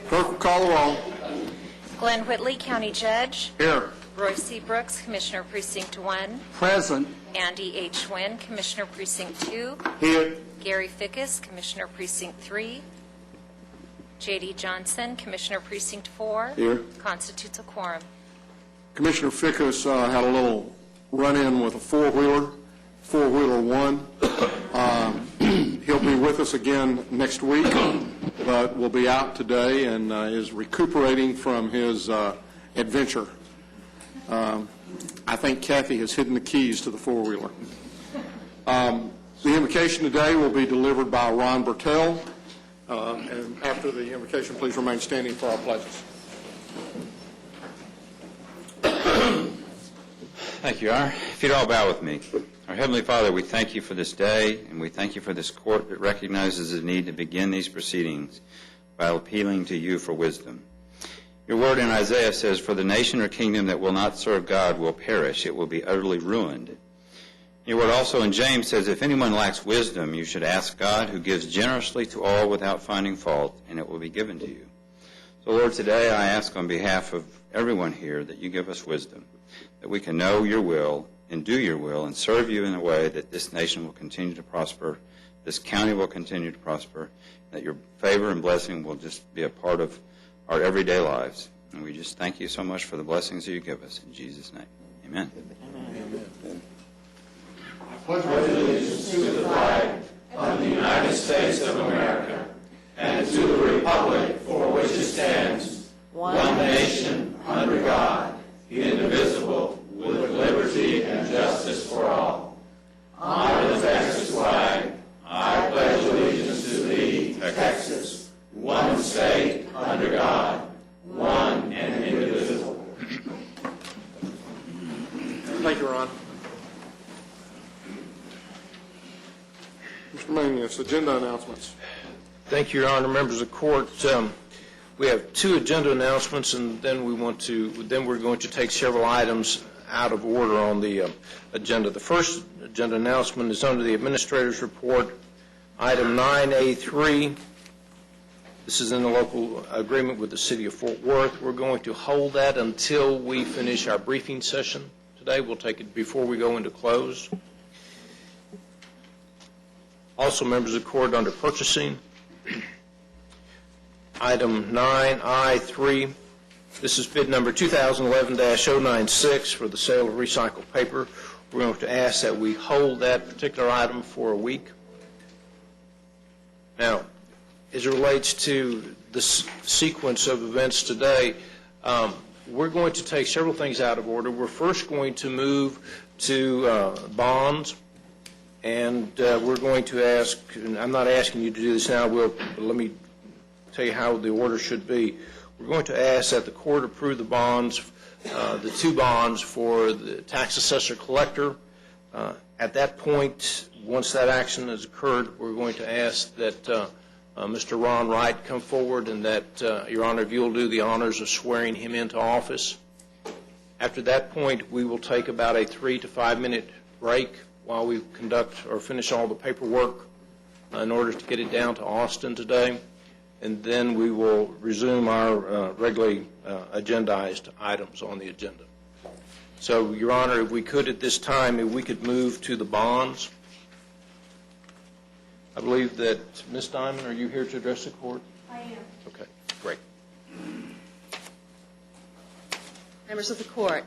Clerk will call the roll. Glenn Whitley, County Judge. Here. Roy C. Brooks, Commissioner Precinct 1. Present. Andy H. Wynn, Commissioner Precinct 2. Here. Gary Fickus, Commissioner Precinct 3. J.D. Johnson, Commissioner Precinct 4. Here. Constitutes a quorum. Commissioner Fickus had a little run-in with a four-wheeler 1. He'll be with us again next week, but will be out today and is recuperating from his adventure. I think Kathy has hidden the keys to the four-wheeler. The invocation today will be delivered by Ron Bertel. And after the invocation, please remain standing for our pledges. Thank you, Honor. If you'd all bow with me. Our Heavenly Father, we thank you for this day, and we thank you for this court that recognizes the need to begin these proceedings by appealing to you for wisdom. Your word in Isaiah says, "For the nation or kingdom that will not serve God will perish. It will be utterly ruined." Your word also in James says, "If anyone lacks wisdom, you should ask God, who gives generously to all without finding fault, and it will be given to you." So, Lord, today I ask on behalf of everyone here that you give us wisdom, that we can know your will and do your will and serve you in a way that this nation will continue to prosper, this county will continue to prosper, that your favor and blessing will just be a part of our everyday lives. And we just thank you so much for the blessings that you give us. In Jesus' name, amen. Amen. I pledge allegiance to the flag of the United States of America and to the republic for which it stands, one nation, under God, indivisible, with liberty and justice for all. Honor the Texas flag. I pledge allegiance to thee, Texas, one state, under God, one and indivisible. Thank you, Ron. Mr. Manius, agenda announcements. Thank you, Your Honor. Members of the court, we have 2 agenda announcements, and then we're going to take several items out of order on the agenda. The first agenda announcement is under the Administrator's Report, item 9A3. This is in the local agreement with the City of Fort Worth. We're going to hold that until we finish our briefing session today. We'll take it before we go into close. Also, members of the court, under purchasing, item 9I3. This is bid number 2011-096 for the sale of recycled paper. We're going to ask that we hold that particular item for a week. Now, as it relates to the sequence of events today, we're going to take several things out of order. We're first going to move to bonds, and we're going to ask, and I'm not asking you to do this now, but let me tell you how the order should be. We're going to ask that the court approve the bonds, the 2 bonds for the tax assessor collector. At that point, once that action has occurred, we're going to ask that Mr. Ron Wright come forward and that, Your Honor, if you'll do the honors of swearing him into office. After that point, we will take about a 3 to 5 minute break while we conduct or finish all the paperwork in order to get it down to Austin today. And then we will resume our regularly agendized items on the agenda. So, Your Honor, if we could at this time, if we could move to the bonds. I believe that, Ms. Diamond, are you here to address the court? I am. Okay, great. Members of the court,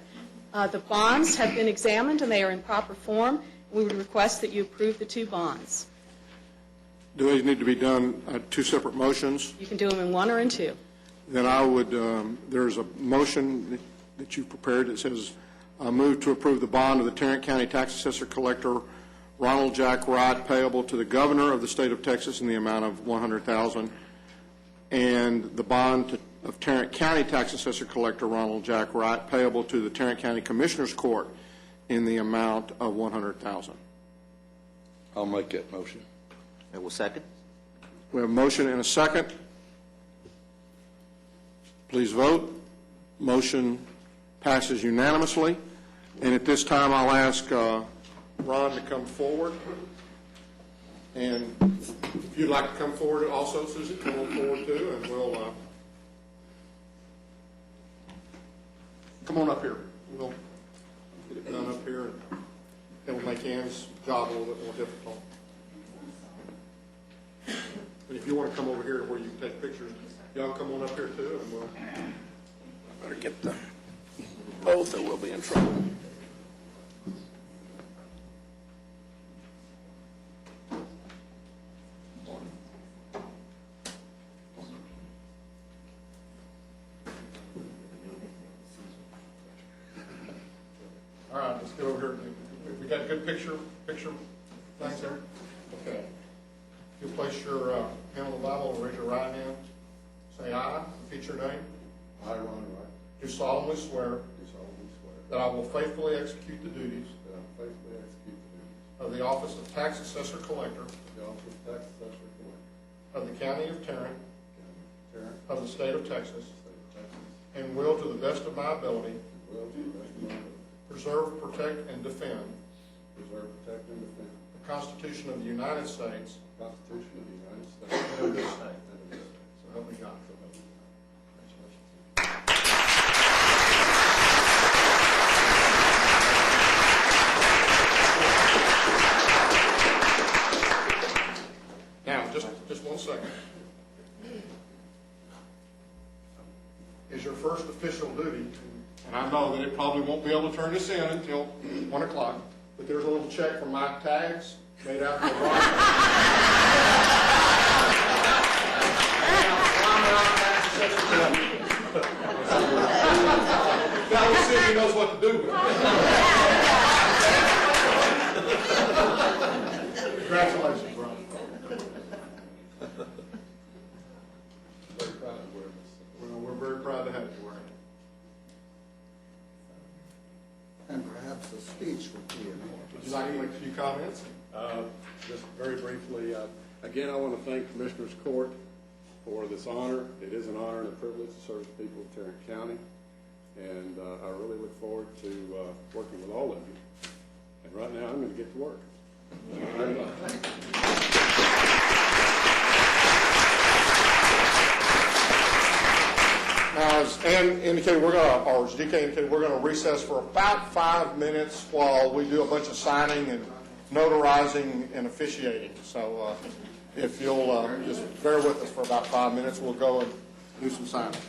the bonds have been examined and they are in proper form. We would request that you approve the 2 bonds. Do these need to be done 2 separate motions? You can do them in 1 or in 2. Then I would, there's a motion that you've prepared that says, move to approve the bond of the Tarrant County Tax Assessor Collector Ronald Jack Wright payable to the Governor of the State of Texas in the amount of $100,000, and the bond of Tarrant County Tax Assessor Collector Ronald Jack Wright payable to the Tarrant County Commissioners Court in the amount of $100,000. I'll make that motion. I will second. We have a motion and a second. Please vote. Motion passes unanimously. And at this time, I'll ask Ron to come forward. And if you'd like to come forward also, Susan, come on forward too, and we'll come on up here. We'll get it done up here, and it'll make Ann's job a little bit more difficult. And if you want to come over here where you can take pictures, y'all come on up here too, and we'll better get them both, or we'll be in trouble. All right, let's get over here. We got a good picture things there? Okay. You'll place your hand on the Bible and raise your right hand. Say aye. Repeat your name. I, Ron Wright, Do solemnly swear do solemnly swear that I will faithfully execute the duties that I will faithfully execute the duties of the office of Tax Assessor Collector of the office of Tax Assessor Collector, of the County of Tarrant County of Tarrant, of the State of Texas, State of Texas, and will, to the best of my ability, and will, to the best of my ability, preserve, protect, and defend preserve, protect, and defend the Constitution of the United States the Constitution of the United States and of this state. and of this state. So help me God. So help me God. Now, just 1 second. Is your first official duty, and I know that it probably won't be able to turn this in until 1 o'clock, but there's a little check from Mike Tags made out for Ron. Now we'll see if he knows what to do with it. Congratulations, Ron. Very proud of wearing this. Well, we're very proud to have you wearing it. And perhaps a speech would be in order. Would you like to make a few comments? Just very briefly, again, I want to thank Commissioners Court for this honor. It is an honor and a privilege to serve the people of Tarrant County, and I really look forward to working with all of you. And right now, I'm going to get to work. Thank you very much. Now, as Ann indicated, or as DK indicated, we're going to recess for about 5 minutes while we do a bunch of signing and notarizing and officiating. So if you'll just bear with us for about 5 minutes, we'll go and do some signing.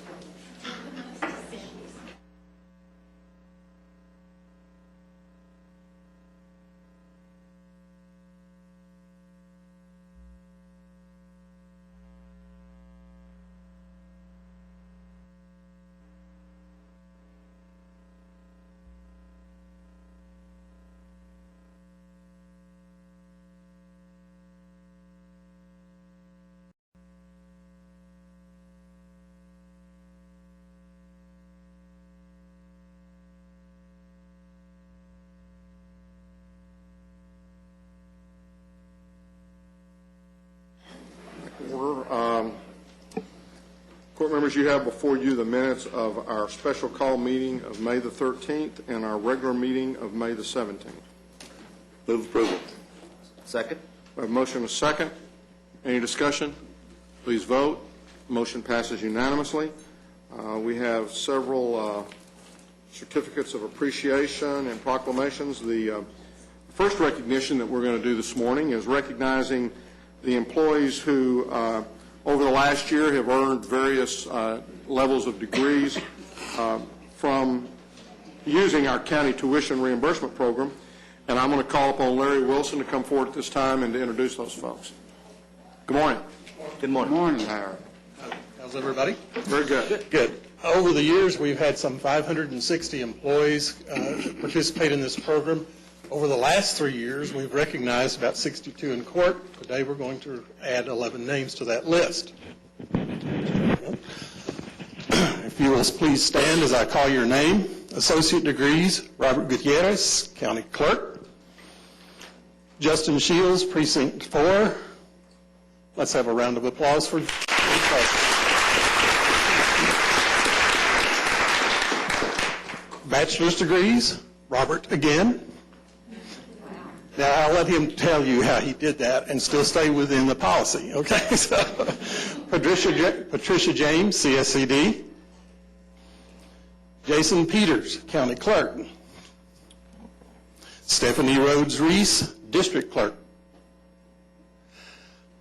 Court members, you have before you the minutes of our special call meeting of May the 13th and our regular meeting of May the 17th. Move approval. Second? We have a motion and a second. Any discussion? Please vote. Motion passes unanimously. We have several certificates of appreciation and proclamations. The first recognition that we're going to do this morning is recognizing the employees who over the last year have earned various levels of degrees from using our county tuition reimbursement program. And I'm going to call upon Larry Wilson to come forward at this time and to introduce those folks. Good morning. Good morning. Good morning, Larry. How's everybody? Very good. Good. Over the years, we've had some 560 employees participate in this program. Over the last 3 years, we've recognized about 62 in court. Today, we're going to add 11 names to that list. If you will please stand as I call your name. Associate degrees, Robert Gutierrez, County Clerk. Justin Shields, Precinct 4. Let's have a round of applause for Bachelor's degrees, Robert again. Now, I'll let him tell you how he did that and still stay within the policy, okay? So, Patricia James, CSCD. Jason Peters, County Clerk. Stephanie Rhodes Reese, District Clerk.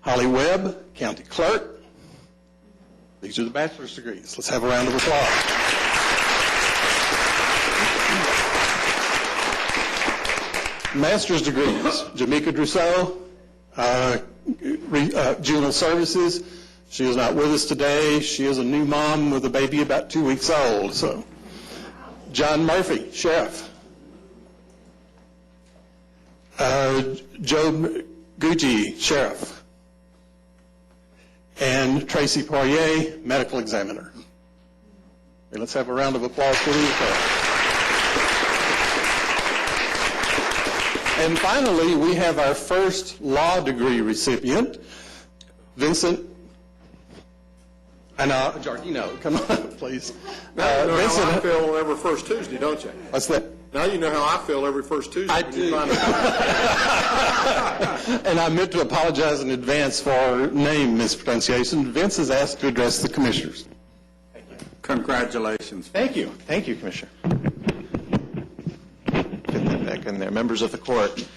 Holly Webb, County Clerk. These are the bachelor's degrees. Let's have a round of applause. Master's degrees, Jamaica Drousseau, Juvenile Services. She is not with us today. She is a new mom with a baby about 2 weeks old. So, John Murphy, Sheriff. Joe Gucci, Sheriff. And Tracy Poirier, Medical Examiner. Okay, let's have a round of applause for these folks. And finally, we have our first law degree recipient, Vincent Giardino. Come on, please. Now you know how I feel every first Tuesday, don't you? What's that? Now you know how I feel every first Tuesday. I when you do. find out. And I meant to apologize in advance for our name mispronunciation. Vince is asked to address the commissioners. Congratulations. Thank you. Thank you, Commissioner. Get that back in there. Members of the court,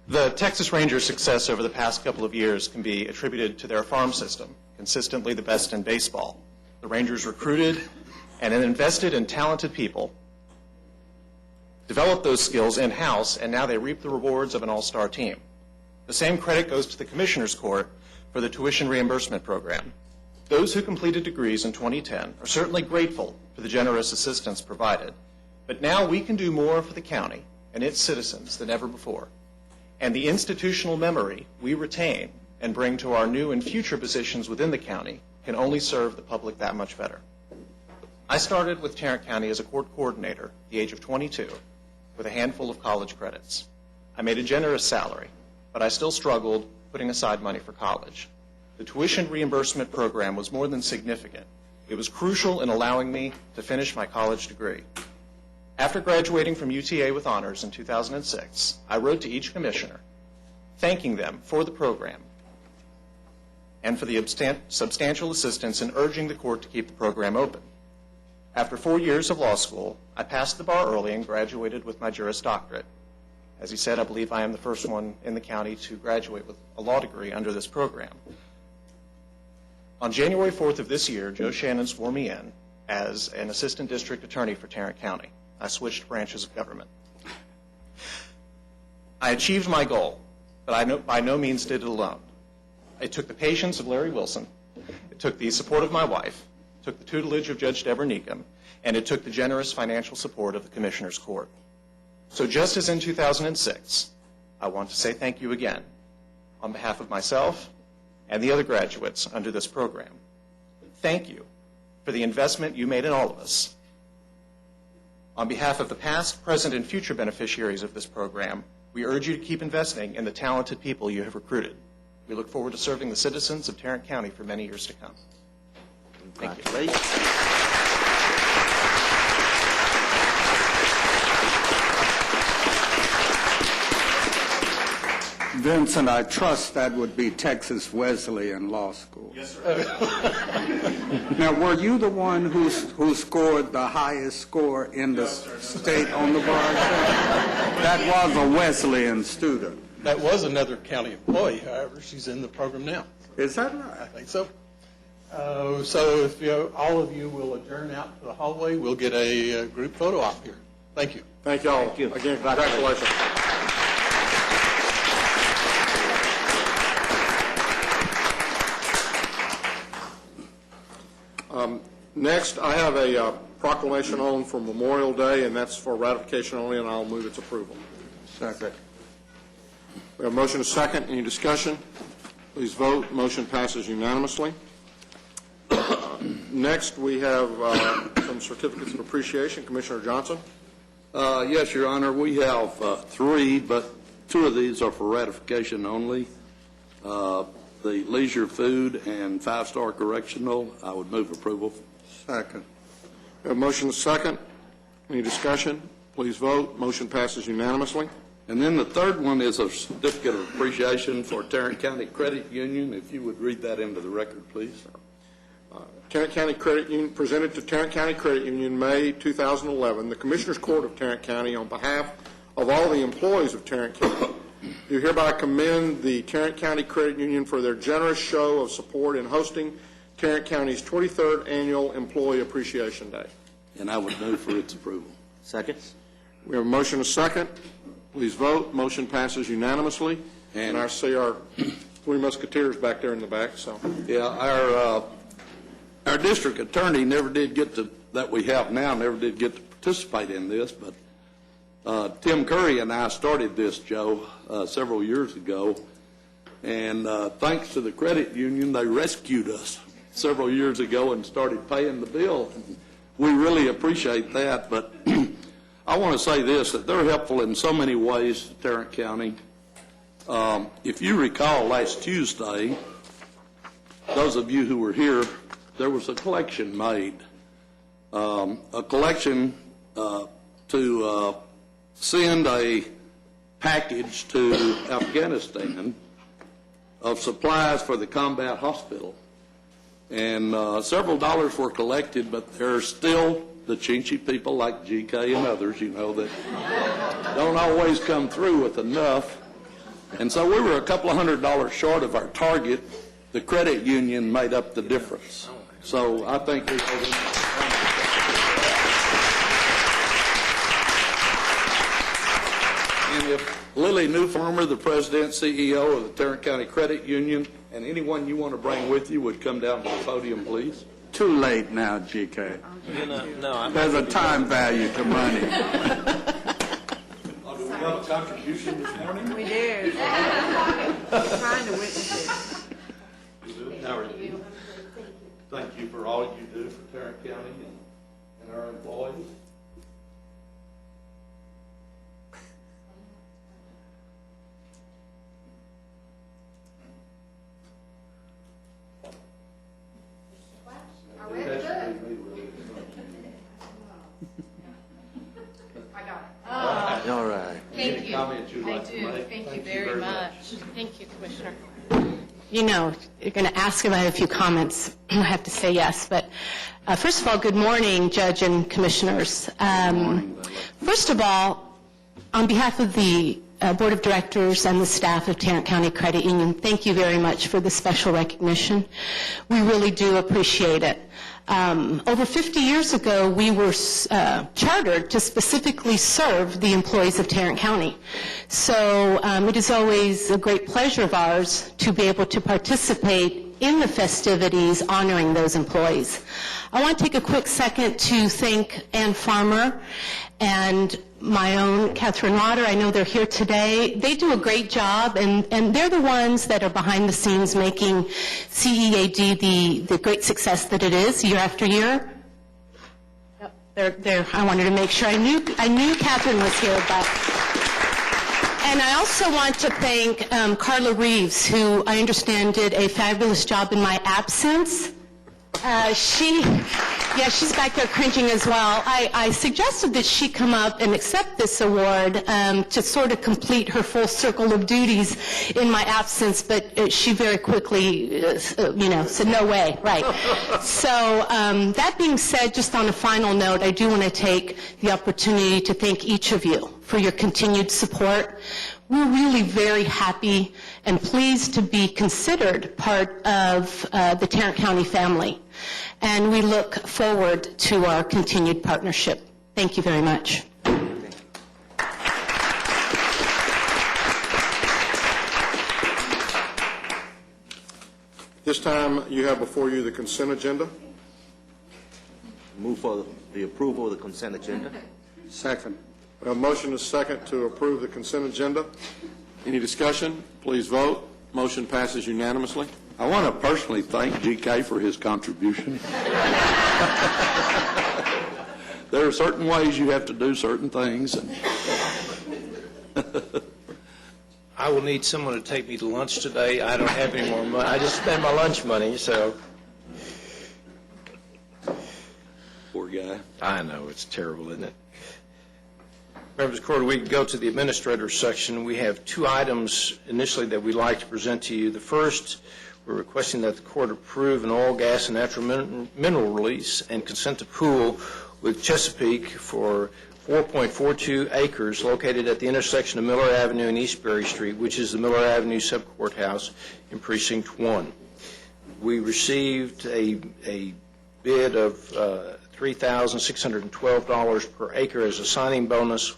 the Texas Rangers' success over the past couple of years can be attributed to their farm system, consistently the best in baseball. The Rangers recruited and invested in talented people, developed those skills in-house, and now they reap the rewards of an all-star team. The same credit goes to the Commissioner's Court for the tuition reimbursement program. Those who completed degrees in 2010 are certainly grateful for the generous assistance provided, but now we can do more for the county and its citizens than ever before. And the institutional memory we retain and bring to our new and future positions within the county can only serve the public that much better. I started with Tarrant County as a court coordinator at the age of 22 with a handful of college credits. I made a generous salary, but I still struggled putting aside money for college. The tuition reimbursement program was more than significant. It was crucial in allowing me to finish my college degree. After graduating from UTA with honors in 2006, I wrote to each commissioner, thanking them for the program and for the substantial assistance in urging the court to keep the program open. After 4 years of law school, I passed the bar early and graduated with my Juris Doctorate. As he said, I believe I am the first one in the county to graduate with a law degree under this program. On January 4th of this year, Joe Shannon swore me in as an assistant district attorney for Tarrant County. I switched branches of government. I achieved my goal, but I by no means did it alone. It took the patience of Larry Wilson, it took the support of my wife, it took the tutelage of Judge Deborah Neekum, and it took the generous financial support of the Commissioner's Court. So just as in 2006, I want to say thank you again on behalf of myself and the other graduates under this program. Thank you for the investment you made in all of us. On behalf of the past, present, and future beneficiaries of this program, we urge you to keep investing in the talented people you have recruited. We look forward to serving the citizens of Tarrant County for many years to come. Thank you. Vincent, I trust that would be Texas Wesleyan Law School. Yes, sir. Now, were you the one who scored the highest score in the state on the bar exam? That was a Wesleyan student. That was another county employee, however. She's in the program now. Is that I right? think so. So if all of you will adjourn out to the hallway, we'll get a group photo op here. Thank you. Thank you all. Thank you. Again, congratulations. Next, I have a proclamation on for Memorial Day, and that's for ratification only, and I'll move its approval. Second. We have a motion and a second. Any discussion? Please vote. Motion passes unanimously. Next, we have some certificates of appreciation. Commissioner Johnson. Yes, Your Honor. We have three, but two of these are for ratification only. The Leisure Food and 5-Star Correctional, I would move approval. Second. We have a motion and a second. Any discussion? Please vote. Motion passes unanimously. And then the third one is a certificate of appreciation for Tarrant County Credit Union. If you would read that into the record, please. Tarrant County Credit Union, presented to Tarrant County Credit Union, May 2011, the Commissioners Court of Tarrant County, on behalf of all the employees of Tarrant County, do hereby commend the Tarrant County Credit Union for their generous show of support in hosting Tarrant County's 23rd Annual Employee Appreciation Day. And I would move for its approval. Second. We have a motion and a second. Please vote. Motion passes unanimously. And I see our three musketeers back there in the back. So, Yeah, our district attorney never did get to, that we have now, never did get to participate in this, but Tim Curry and I started this, Joe, several years ago, and thanks to the credit union, they rescued us several years ago and started paying the bill. We really appreciate that, but I want to say this, that they're helpful in so many ways to Tarrant County. If you recall last Tuesday, those of you who were here, there was a collection made, a collection to send a package to Afghanistan of supplies for the combat hospital. And several dollars were collected, but there's still the chinchy people like GK and others, you know, that don't always come through with enough. And so we were a couple of $100 short of our target. The credit union made up the difference. So I think we and if Lily Newfarmer, the president, CEO of the Tarrant County Credit Union, and anyone you want to bring with you would come down to the podium, please. Too late now, GK. No, There's a time value to money. Do we have a contribution this morning? We do. Trying to witness it. How are you? Thank you for all you do for Tarrant County and our employees. I read the book. I got it. All right. Thank you. Comments you'd I like to do. make? Thank you very much. Thank you, Commissioner. You know, you're going to ask if I have a few comments. I have to say yes. But first of all, good morning, Judge and Commissioners. First of all, on behalf of the Board of Directors and the staff of Tarrant County Credit Union, thank you very much for the special recognition. We really do appreciate it. Over 50 years ago, we were chartered to specifically serve the employees of Tarrant County. So it is always a great pleasure of ours to be able to participate in the festivities honoring those employees. I want to take a quick second to thank Ann Farmer and my own Catherine Rotter. I know they're here today. They do a great job, and they're the ones that are behind the scenes making CEAD the great success that it is year after year. Yep, I wanted to make sure. I knew Catherine was here, but... And I also want to thank Carla Reeves, who I understand did a fabulous job in my absence. She's back there cringing as well. I suggested that she come up and accept this award to sort of complete her full circle of duties in my absence, but she very quickly, said no way, right. So that being said, just on a final note, I do want to take the opportunity to thank each of you for your continued support. We're really very happy and pleased to be considered part of the Tarrant County family, and we look forward to our continued partnership. Thank you very much. this time you have before you the consent agenda. Move for the approval of the consent agenda. Second. We have a motion and a second to approve the consent agenda. Any discussion? Please vote. Motion passes unanimously. I want to personally thank GK for his contribution. There are certain ways you have to do certain things. I will need someone to take me to lunch today. I don't have any more money. I just spend my lunch money, so. Poor guy. I know, it's terrible, isn't it? Members of the Court, we can go to the administrator's section. We have two items initially that we'd like to present to you. The first We're requesting that the court approve an oil, gas, and natural mineral release and consent to pool with Chesapeake for 4.42 acres located at the intersection of Miller Avenue and Eastbury Street, which is the Miller Avenue Sub-Courthouse in Precinct 1. We received a bid of $3,612 per acre as a signing bonus,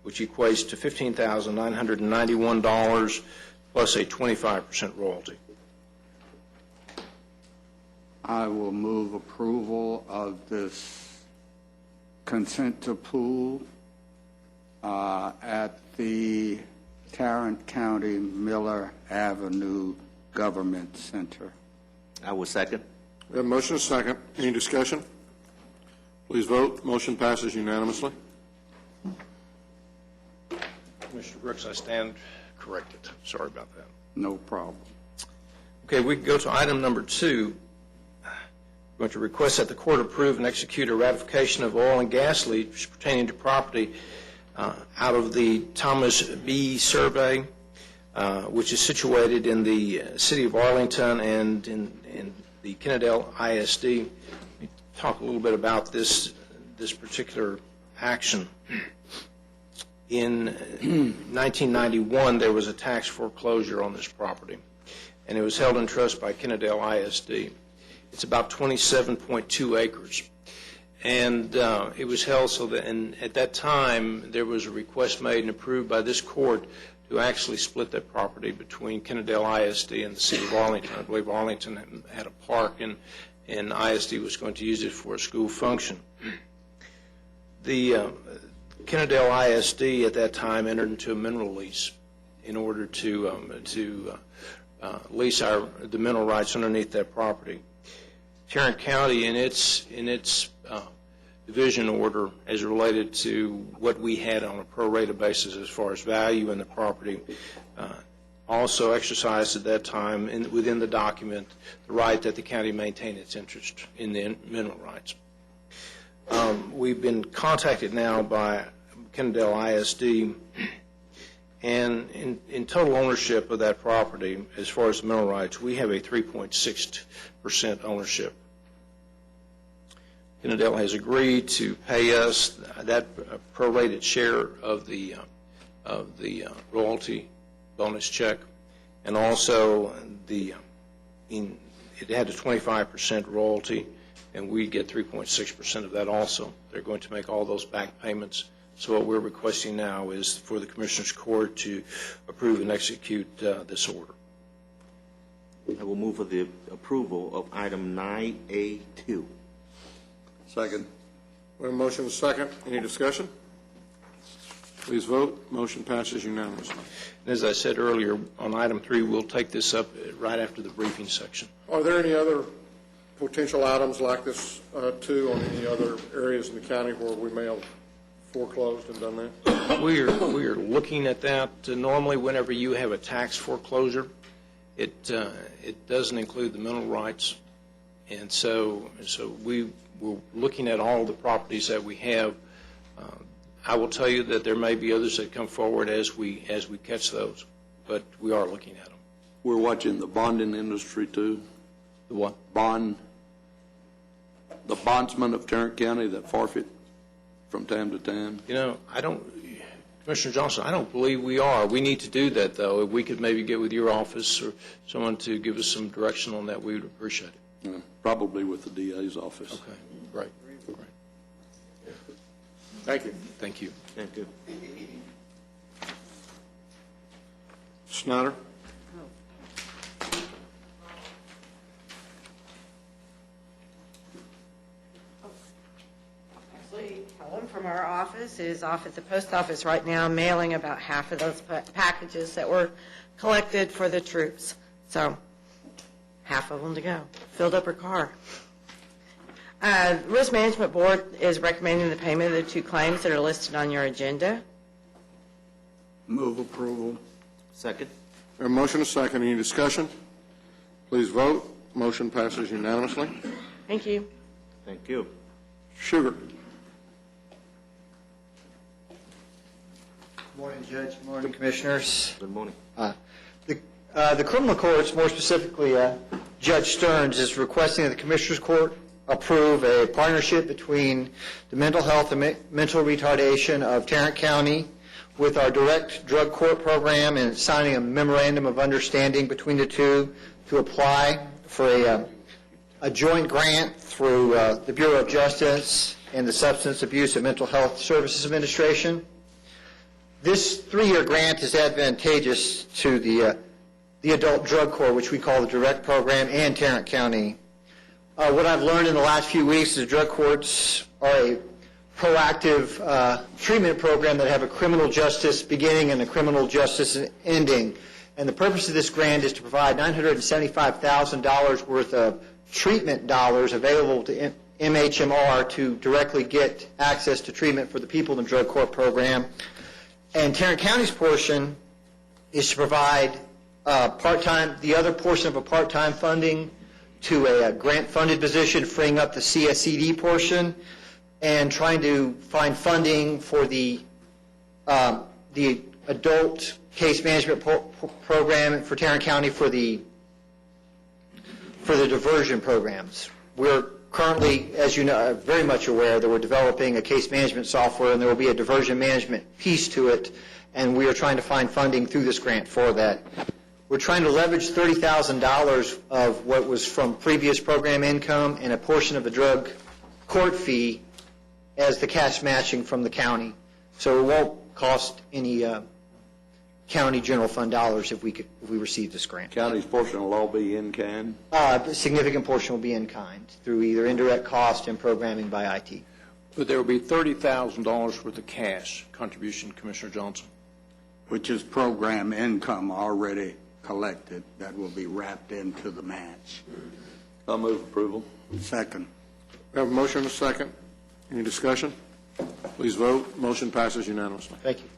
which equates to $15,991 plus a 25% royalty. I will move approval of this consent to pool at the Tarrant County Miller Avenue Government Center. I will second. We have a motion and a second. Any discussion? Please vote. Motion passes unanimously. Commissioner Brooks, I stand corrected. Sorry about that. No problem. Okay, we can go to item number 2. I'm going to request that the court approve and execute a ratification of oil and gas lease pertaining to property out of the Thomas B. Survey, which is situated in the city of Arlington and in the Kennedale ISD. Let me talk a little bit about this particular action. In 1991, there was a tax foreclosure on this property, and it was held in trust by Kennedale ISD. It's about 27.2 acres. And it was held so that, and at that time, there was a request made and approved by this court to actually split that property between Kennedale ISD and the city of Arlington. I believe Arlington had a park, and ISD was going to use it for a school function. The Kennedale ISD at that time entered into a mineral lease in order to lease the mineral rights underneath that property. Tarrant County, in its division order as related to what we had on a pro rata basis as far as value in the property, also exercised at that time within the document the right that the county maintain its interest in the mineral rights. We've been contacted now by Kennedale ISD, and in total ownership of that property, as far as the mineral rights, we have a 3.6% ownership. Kennedale has agreed to pay us that prorated share of the royalty bonus check, and also it had a 25% royalty, and we get 3.6% of that also. They're going to make all those back payments. So what we're requesting now is for the Commissioners Court to approve and execute this order. I will move for the approval of item 9A2. Second. We have a motion and a second. Any discussion? Please vote. Motion passes unanimously. And as I said earlier, on item 3, we'll take this up right after the briefing section. Are there any other potential items like this, too, on any other areas in the county where we may have foreclosed and done that? We are looking at that. Normally, whenever you have a tax foreclosure, it doesn't include the mineral rights, and so we're looking at all the properties that we have. I will tell you that there may be others that come forward as we catch those, but we are looking at them. We're watching the bonding industry too. The what? The bondsmen of Tarrant County that forfeit from time to time. You know, Commissioner Johnson, I don't believe we are. We need to do that, though. If we could maybe get with your office or someone to give us some direction on that, we would appreciate it. Probably with the DA's office. Okay, great. Thank you. Thank you. Thank you. Snyder? Actually, Helen from our office is off at the post office right now mailing about half of those packages that were collected for the troops. So, half of them to go. Filled up her car. The Risk Management Board is recommending the payment of the 2 claims that are listed on your agenda. Move approval. Second. We have a motion and a second. Any discussion? Please vote. Motion passes unanimously. Thank you. Thank you. Sugar. Good morning, Judge. Good morning, Commissioners. Good morning. The criminal courts, more specifically Judge Stearns, is requesting that the Commissioners Court approve a partnership between the mental health and mental retardation of Tarrant County with our direct drug court program and signing a memorandum of understanding between the two to apply for a joint grant through the Bureau of Justice and the Substance Abuse and Mental Health Services Administration. This 3-year grant is advantageous to the adult drug court, which we call the direct program, and Tarrant County. What I've learned in the last few weeks is drug courts are a proactive treatment program that have a criminal justice beginning and a criminal justice ending. And the purpose of this grant is to provide $975,000 worth of treatment dollars available to MHMR to directly get access to treatment for the people in the drug court program. And Tarrant County's portion is to provide the other portion of a part-time funding to a grant-funded position, freeing up the CSCD portion, and trying to find funding for the adult case management program for Tarrant County for the diversion programs. We're currently, as you know, very much aware that we're developing a case management software, and there will be a diversion management piece to it, and we are trying to find funding through this grant for that. We're trying to leverage $30,000 of what was from previous program income and a portion of the drug court fee as the cash matching from the county. So it won't cost any county general fund dollars if we receive this grant. County's portion will all be in kind? A significant portion will be in kind through either indirect cost and programming by IT. But there will be $30,000 worth of cash contribution, Commissioner Johnson. Which is program income already collected that will be wrapped into the match. I'll move approval. Second. We have a motion and a second. Any discussion? Please vote. Motion passes unanimously. Thank you.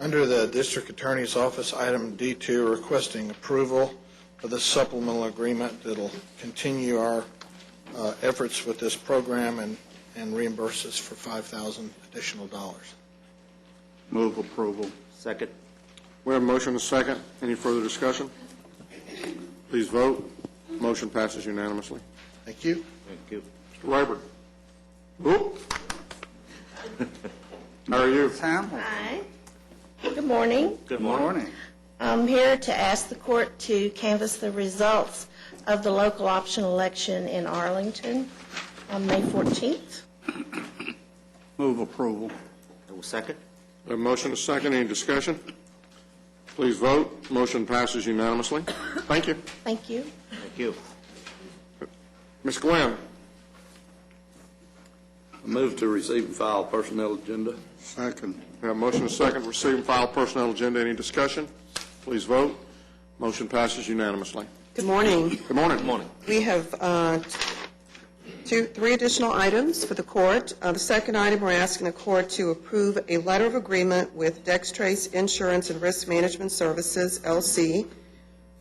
Under the District Attorney's Office, item D2, requesting approval of the supplemental agreement that will continue our efforts with this program and reimburse us for $5,000 additional dollars. Move approval. Second. We have a motion and a second. Any further discussion? Please vote. Motion passes unanimously. Thank you. Thank you. Mr. Rayburn. Oop. How are you? Sam? Hi. Good morning. Good morning. I'm here to ask the court to canvass the results of the local option election in Arlington on May 14th. Move approval. Second. We have a motion and a second. Any discussion? Please vote. Motion passes unanimously. Thank you. Thank you. Thank you. Ms. Glenn. I move to receive and file personnel agenda. Second. We have a motion and a second. Receive and file personnel agenda. Any discussion? Please vote. Motion passes unanimously. Good morning. Good morning. Good morning. We have three additional items for the court. The second item, we're asking the court to approve a letter of agreement with Dextrace Insurance and Risk Management Services, LC,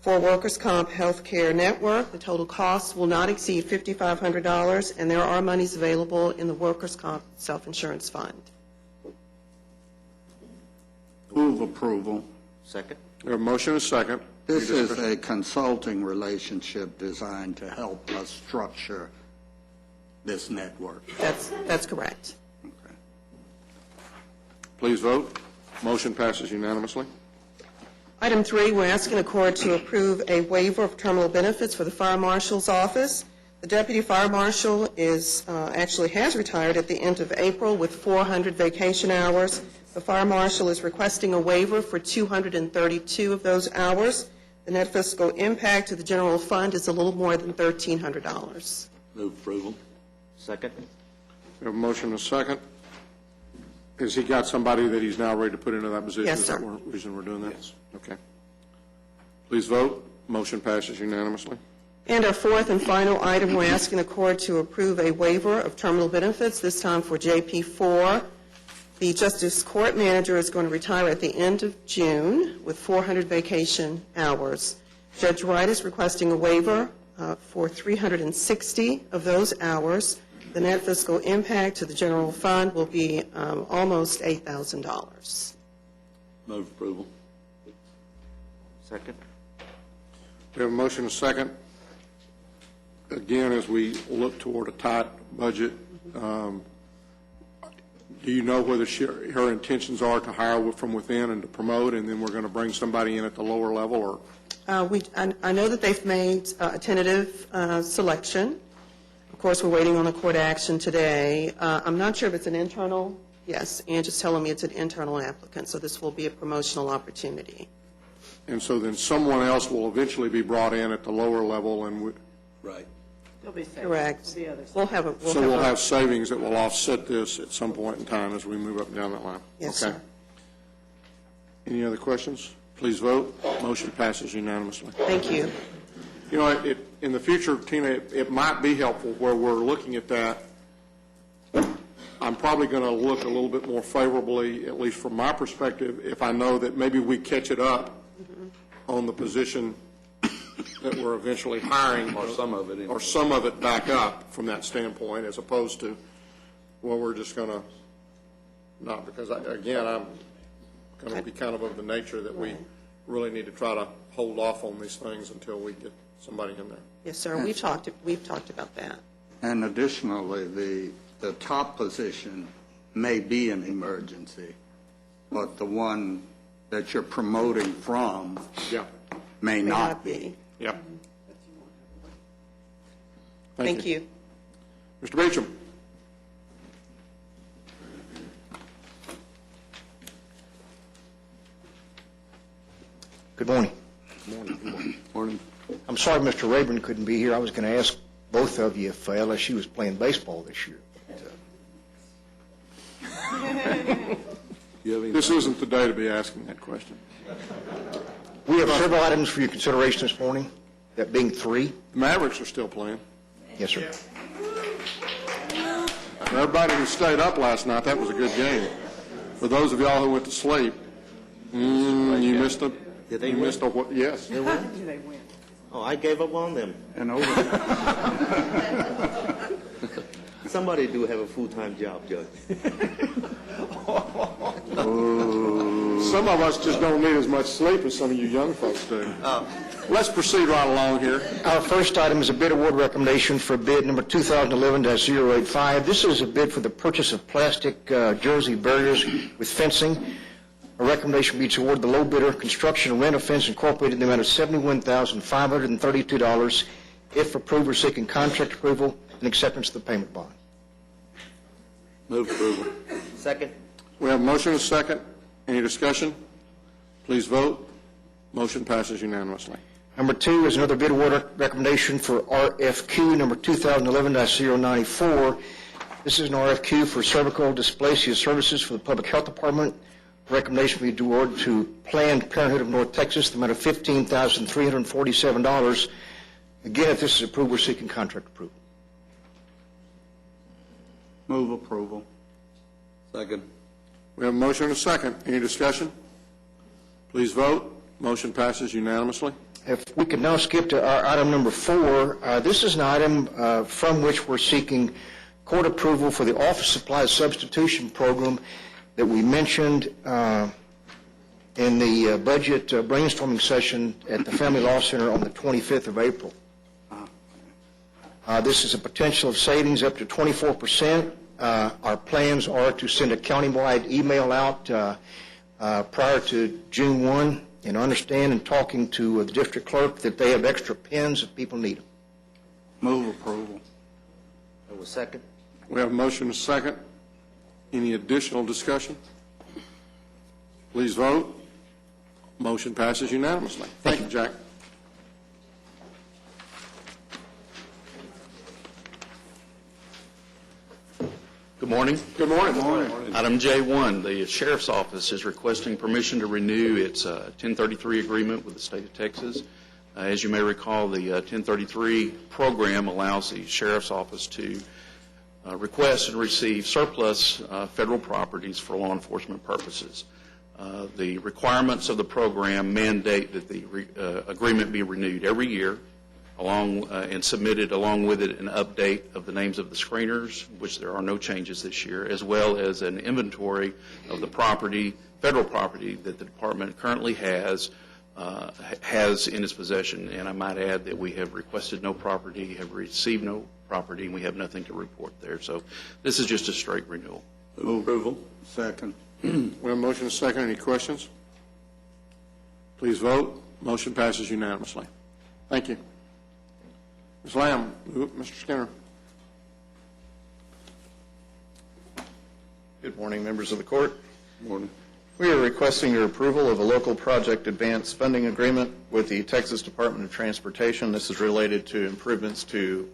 for Workers' Comp Healthcare Network. The total cost will not exceed $5,500, and there are monies available in the Workers' Comp Self-Insurance Fund. Move approval. Second. We have a motion and a second. This is a consulting relationship designed to help us structure this network. That's correct. Okay. Please vote. Motion passes unanimously. Item 3, we're asking the court to approve a waiver of terminal benefits for the fire marshal's office. The deputy fire marshal actually has retired at the end of April with 400 vacation hours. The fire marshal is requesting a waiver for 232 of those hours. The net fiscal impact to the general fund is a little more than $1,300. Move approval. Second. We have a motion and a second. Has he got somebody that he's now ready to put into that position? Yes, sir. Is that the reason we're doing that? Yes. Okay. Please vote. Motion passes unanimously. And our fourth and final item, we're asking the court to approve a waiver of terminal benefits, this time for JP4. The Justice Court Manager is going to retire at the end of June with 400 vacation hours. Judge Wright is requesting a waiver for 360 of those hours. The net fiscal impact to the general fund will be almost $8,000. Move approval. Second. We have a motion and a second. Again, as we look toward a tight budget, do you know whether her intentions are to hire from within and to promote, and then we're going to bring somebody in at the lower level, or? I know that they've made a tentative selection. Of course, we're waiting on a court action today. I'm not sure if it's an internal. Yes, Ann just telling me it's an internal applicant, so this will be a promotional opportunity. And so then someone else will eventually be brought in at the lower level, and Right. Correct. We'll have savings that will offset this at some point in time as we move up and down that line. Yes, okay. sir. Any other questions? Please vote. Motion passes unanimously. Thank you. You know, in the future, Tina, it might be helpful where we're looking at that. I'm probably going to look a little bit more favorably, at least from my perspective, if I know that maybe we catch it up on the position that we're eventually hiring. Or some of it. Anyway. Or some of it back up from that standpoint, as opposed to, well, we're just going to not, because, again, I'm going to be kind of the nature that we really need to try to hold off on these things until we get somebody in there. Yes, sir. We've talked about that. And additionally, the top position may be an emergency, but the one that you're promoting from may not be. Yep. Thank you. Mr. Beecham. Good morning. Morning. I'm sorry Mr. Rayburn couldn't be here. I was going to ask both of you if LSU was playing baseball this year. This isn't the day to be asking that question. We have several items for your consideration this morning, that being 3. The Mavericks are still playing. Yes, sir. For everybody who stayed up last night, that was a good game. For those of y'all who went to sleep, you missed a... Did they you win? missed a what? Yes. They won? Did they win? Oh, I gave up on them. And over. Somebody do have a full-time job, Judge. Some of us just don't need as much sleep as some of you young folks do. Let's proceed right along here. Our first item is a bid award recommendation for bid number 2011-085. This is a bid for the purchase of plastic jersey barriers with fencing. A recommendation be to award the low bidder construction and rent of fence incorporated in the amount of $71,532. If approved, we're seeking contract approval and acceptance of the payment bond. Move approval. Second. We have a motion and a second. Any discussion? Please vote. Motion passes unanimously. Number 2 is another bid award recommendation for RFQ number 2011-094. This is an RFQ for cervical dysplasia services for the Public Health Department. Recommendation be to award to Planned Parenthood of North Texas, the amount of $15,347. Again, if this is approved, we're seeking contract approval. Move approval. Second. We have a motion and a second. Any discussion? Please vote. Motion passes unanimously. If we could now skip to our item number 4, this is an item from which we're seeking court approval for the office supply substitution program that we mentioned in the budget brainstorming session at the Family Law Center on the 25th of April. This is a potential of savings up to 24%. Our plans are to send a countywide email out prior to June 1, and understand and talking to the district clerk that they have extra pens if people need them. Move approval. I will second. We have a motion and a second. Any additional discussion? Please vote. Motion passes unanimously. Thank you, Jack. Good morning. Good morning. Good morning. Item J1, the Sheriff's Office is requesting permission to renew its 1033 agreement with the state of Texas. As you may recall, the 1033 program allows the Sheriff's Office to request and receive surplus federal properties for law enforcement purposes. The requirements of the program mandate that the agreement be renewed every year. and submitted along with it an update of the names of the screeners, which there are no changes this year, as well as an inventory of the property, federal property, that the department currently has in its possession. And I might add that we have requested no property, have received no property, and we have nothing to report there. So this is just a straight renewal. Move approval. Second. We have a motion and a second. Any questions? Please vote. Motion passes unanimously. Thank you. Ms. Lamb, Mr. Skinner. Good morning, members of the court. Good morning. We are requesting your approval of a local project advance funding agreement with the Texas Department of Transportation. This is related to improvements to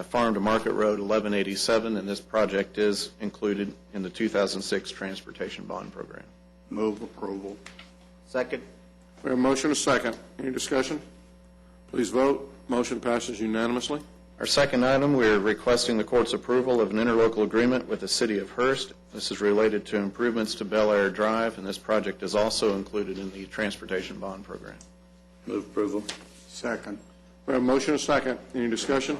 Farm to Market Road 1187, and this project is included in the 2006 Transportation Bond Program. Move approval. Second. We have a motion and a second. Any discussion? Please vote. Motion passes unanimously. Our second item, we are requesting the court's approval of an interlocal agreement with the City of Hurst. This is related to improvements to Bel Air Drive, and this project is also included in the Transportation Bond Program. Move approval. Second. We have a motion and a second. Any discussion?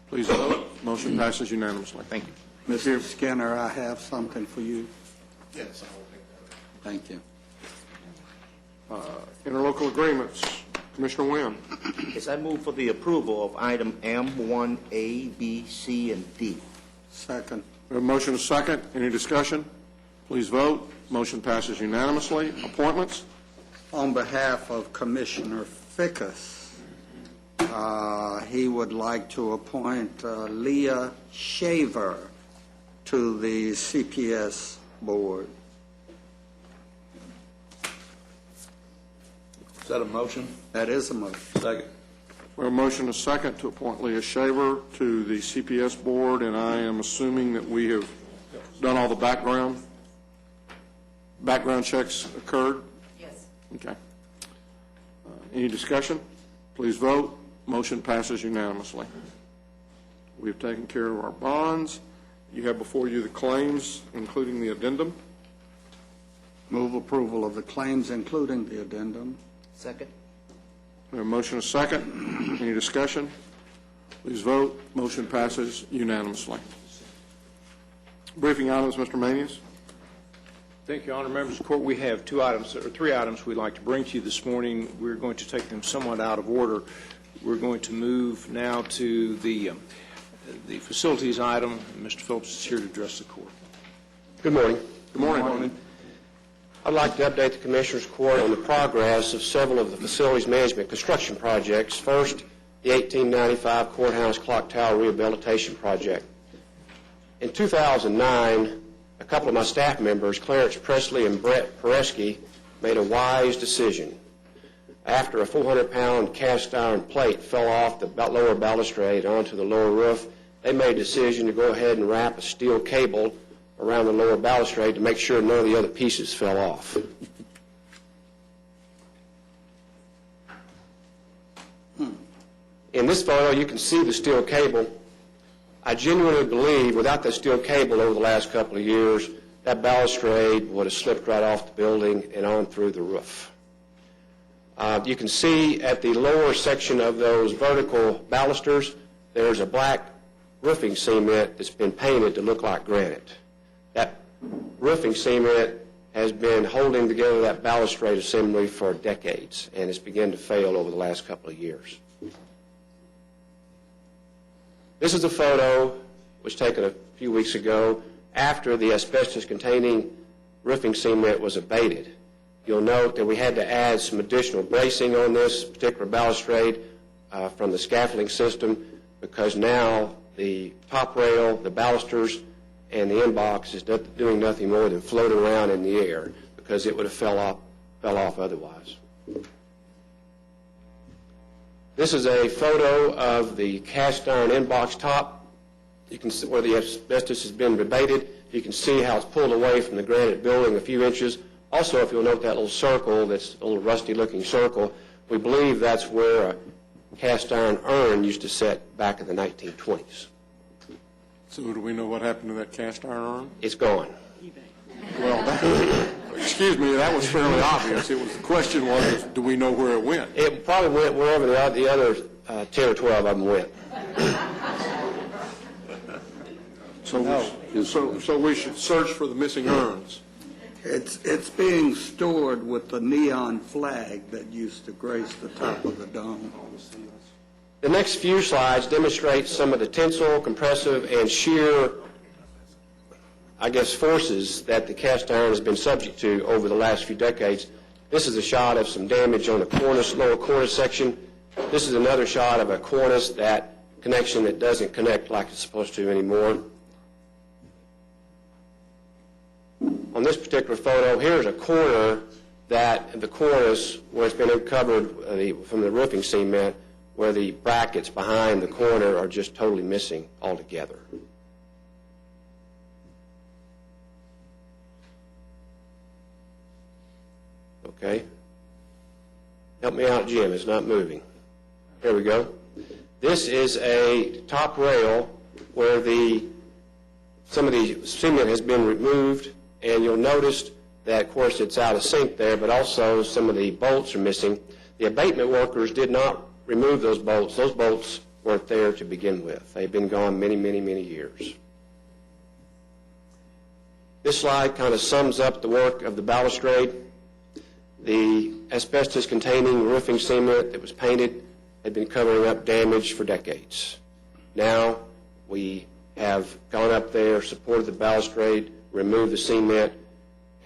Please vote. Motion passes unanimously. Thank you. Mr. Skinner, I have something for you. Yes, I will take that. Thank you. Interlocal agreements. Commissioner Wynn. Yes, I move for the approval of item M1, A, B, C, and D. Second. We have a motion and a second. Any discussion? Please vote. Motion passes unanimously. Appointments. On behalf of Commissioner Fickus, he would like to appoint Leah Shaver to the CPS board. Is that a motion? That is a motion. Second. We have a motion and a second to appoint Leah Shaver to the CPS board, and I am assuming that we have done all the background checks occurred? Yes. Okay. Any discussion? Please vote. Motion passes unanimously. We have taken care of our bonds. You have before you the claims, including the addendum. Move approval of the claims, including the addendum. Second. We have a motion and a second. Any discussion? Please vote. Motion passes unanimously. Briefing items, Mr. Manius. Thank you, Honor. Members of the Court, we have three items we'd like to bring to you this morning. We're going to take them somewhat out of order. We're going to move now to the facilities item. Mr. Phillips is here to address the Court. Good morning. Good morning. I'd like to update the Commissioners Court on the progress of several of the facilities management construction projects. First, the 1895 Courthouse Clock Tower Rehabilitation Project. In 2009, a couple of my staff members, Clarence Presley and Brett Pereski, made a wise decision. After a 400-pound cast iron plate fell off the lower balustrade onto the lower roof, they made a decision to go ahead and wrap a steel cable around the lower balustrade to make sure none of the other pieces fell off. In this photo, you can see the steel cable. I genuinely believe without that steel cable over the last couple of years, that balustrade would have slipped right off the building and on through the roof. You can see at the lower section of those vertical balusters, there's a black roofing cement that's been painted to look like granite. That roofing cement has been holding together that balustrade assembly for decades, and it's begun to fail over the last couple of years. This is a photo which was taken a few weeks ago after the asbestos-containing roofing cement was abated. You'll note that we had to add some additional bracing on this particular balustrade from the scaffolding system because now the top rail, the balusters, and the end box is doing nothing more than float around in the air because it would have fell off otherwise. This is a photo of the cast iron end box top. You can see where the asbestos has been abated. You can see how it's pulled away from the granite building a few inches. Also, if you'll note that little circle, that's a little rusty-looking circle, we believe that's where a cast iron urn used to sit back in the 1920s. So do we know what happened to that cast iron urn? It's gone. Well, excuse me, that was fairly obvious. The question was, do we know where it went? It probably went wherever the other 10 or 12 of them went. So we should search for the missing urns. It's being stored with the neon flag that used to grace the top of the dome. The next few slides demonstrate some of the tensile, compressive, and shear, forces that the cast iron has been subject to over the last few decades. This is a shot of some damage on the cornice, lower cornice section. This is another shot of a cornice, that connection that doesn't connect like it's supposed to anymore. On this particular photo, here's a corner that the cornice where it's been uncovered from the roofing cement, where the brackets behind the corner are just totally missing altogether. Okay. Help me out, Jim. It's not moving. Here we go. This is a top rail where some of the cement has been removed, and you'll notice that, of course, it's out of sync there, but also some of the bolts are missing. The abatement workers did not remove those bolts. Those bolts weren't there to begin with. They've been gone many, many, many years. This slide kind of sums up the work of the balustrade. The asbestos-containing roofing cement that was painted had been covering up damage for decades. Now we have gone up there, supported the balustrade, removed the cement,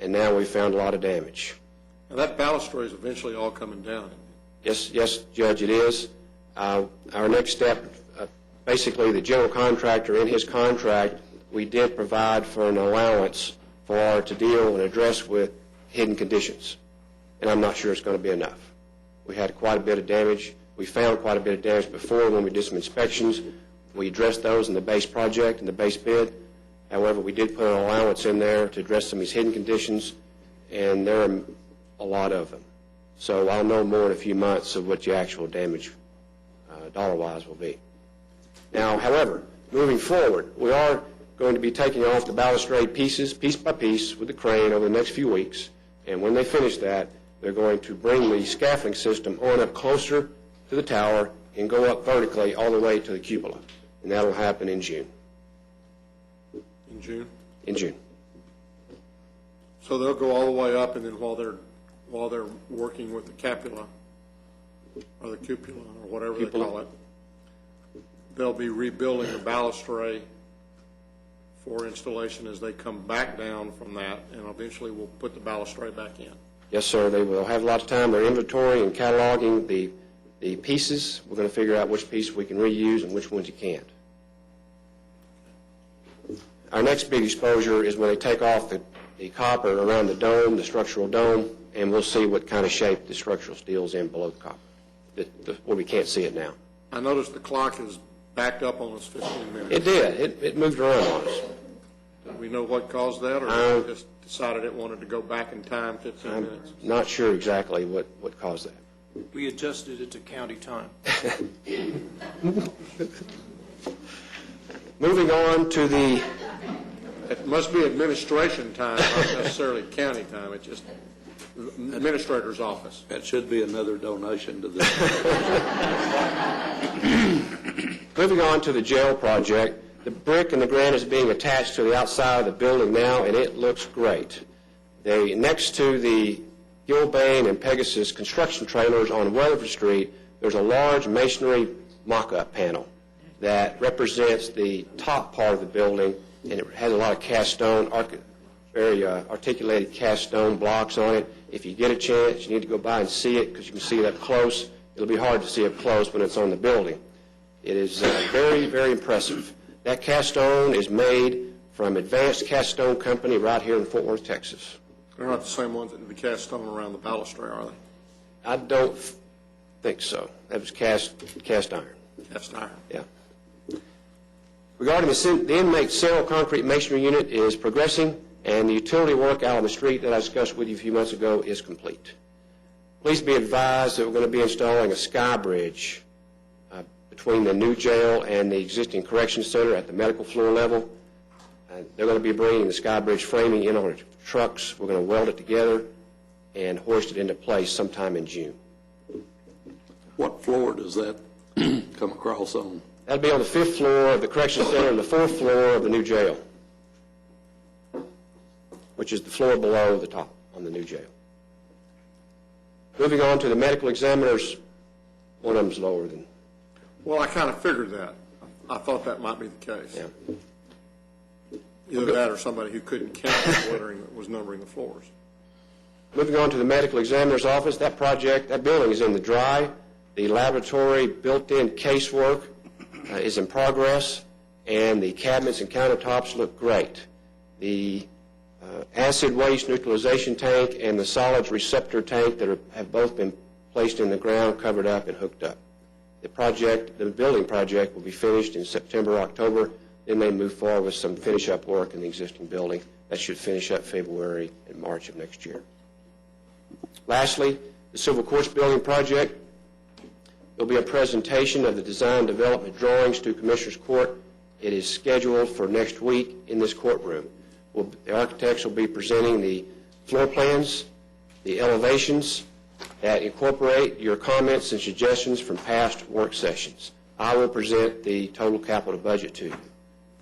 and now we've found a lot of damage. Now that balustrade is eventually all coming down. Yes, Judge, it is. Our next step, basically the general contractor in his contract, we did provide for an allowance to deal and address with hidden conditions. And I'm not sure it's going to be enough. We had quite a bit of damage. We found quite a bit of damage before when we did some inspections. We addressed those in the base project, in the base bid. However, we did put an allowance in there to address some of these hidden conditions, and there are a lot of them. So I'll know more in a few months of what the actual damage dollar-wise will be. Now, however, moving forward, we are going to be taking off the balustrade pieces, piece by piece, with the crane over the next few weeks. And when they finish that, they're going to bring the scaffolding system on up closer to the tower and go up vertically all the way to the cupola. And that will happen in June. In June? In June. So they'll go all the way up, and then while they're working with the capula, or the cupola, or whatever they call it, they'll be rebuilding the balustrade for installation as they come back down from that, and eventually we'll put the balustrade back in. Yes, sir. They will have a lot of time. They're inventorying and cataloging the pieces. We're going to figure out which pieces we can reuse and which ones you can't. Our next big exposure is when they take off the copper around the dome, the structural dome, and we'll see what kind of shape the structural steel's in below the copper, where we can't see it now. I noticed the clock is backed up on us 15 minutes. It did. It moved around on us. Do we know what caused that, or we just decided it wanted to go back in time 15 minutes? I'm not sure exactly what caused that. We adjusted it to county time. Moving on to the... It must be administration time, not necessarily county time. It's just administrator's office. That should be another donation to this. Moving on to the jail project, the brick and the granite is being attached to the outside of the building now, and it looks great. Next to the Gilbane and Pegasus construction trailers on Weatherford Street, there's a large masonry mock-up panel that represents the top part of the building, and it has a lot of cast stone, very articulated cast stone blocks on it. If you get a chance, you need to go by and see it, because you can see it up close. It'll be hard to see up close when it's on the building. It is very, very impressive. That cast stone is made from Advanced Cast Stone Company right here in Fort Worth, Texas. They're not the same ones that do the cast stone around the balustrade, are they? I don't think so. That was cast iron. Cast iron. Yeah. Regarding the inmate cell concrete masonry unit is progressing, and the utility work out on the street that I discussed with you a few months ago is complete. Please be advised that we're going to be installing a sky bridge between the new jail and the existing correction center at the medical floor level. They're going to be bringing the sky bridge framing in on trucks. We're going to weld it together and hoist it into place sometime in June. What floor does that come across on? That'll be on the 5th floor of the Correction Center and the 4th floor of the new jail, which is the floor below the top on the new jail. Moving on to the medical examiners, one of them's lower than. Well, I kind of figured that. I thought that might be the case. Yeah. Either that or somebody who couldn't count the littering that was numbering the floors. Moving on to the medical examiner's office, that building is in the dry. The laboratory built-in casework is in progress, and the cabinets and countertops look great. The acid waste neutralization tank and the solids receptor tank that have both been placed in the ground, covered up, and hooked up. The building project will be finished in September, October. Then they move forward with some finish-up work in the existing building. That should finish up February and March of next year. Lastly, the Civil Courts Building project. There will be a presentation of the design development drawings to Commissioners Court. It is scheduled for next week in this courtroom. The architects will be presenting the floor plans, the elevations that incorporate your comments and suggestions from past work sessions. I will present the total capital budget to you.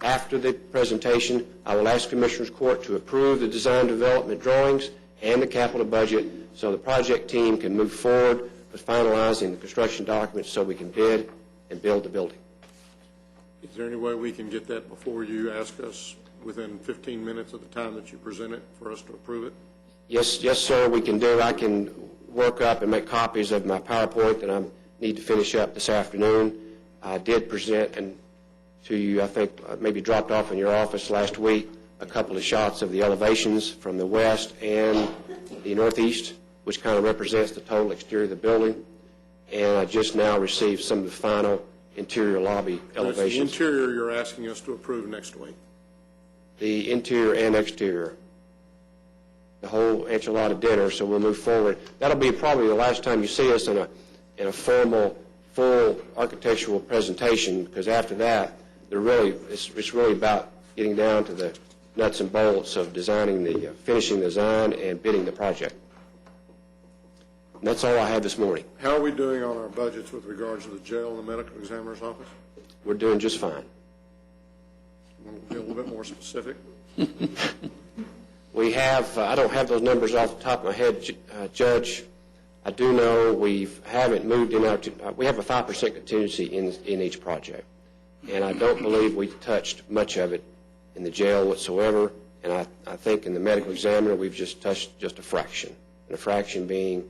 After the presentation, I will ask Commissioners Court to approve the design development drawings and the capital budget so the project team can move forward with finalizing the construction documents so we can bid and build the building. Is there any way we can get that before you ask us within 15 minutes of the time that you present it for us to approve it? Yes, sir, we can do. I can work up and make copies of my PowerPoint that I need to finish up this afternoon. I did present to you, I think, maybe dropped off in your office last week, a couple of shots of the elevations from the west and the northeast, which kind of represents the total exterior of the building. And I just now received some of the final interior lobby elevations. The interior you're asking us to approve next week? The interior and exterior. The whole enchilada dinner, so we'll move forward. That'll be probably the last time you see us in a formal, full architectural presentation, because after that, it's really about getting down to the nuts and bolts of finishing the design and bidding the project. And that's all I have this morning. How are we doing on our budgets with regards to the jail and the medical examiner's office? We're doing just fine. Want to be a little bit more specific? We have, I don't have those numbers off the top of my head, Judge. I do know we haven't moved in we have a 5% contingency in each project. And I don't believe we touched much of it in the jail whatsoever. And I think in the medical examiner, we've just touched just a fraction. And a fraction being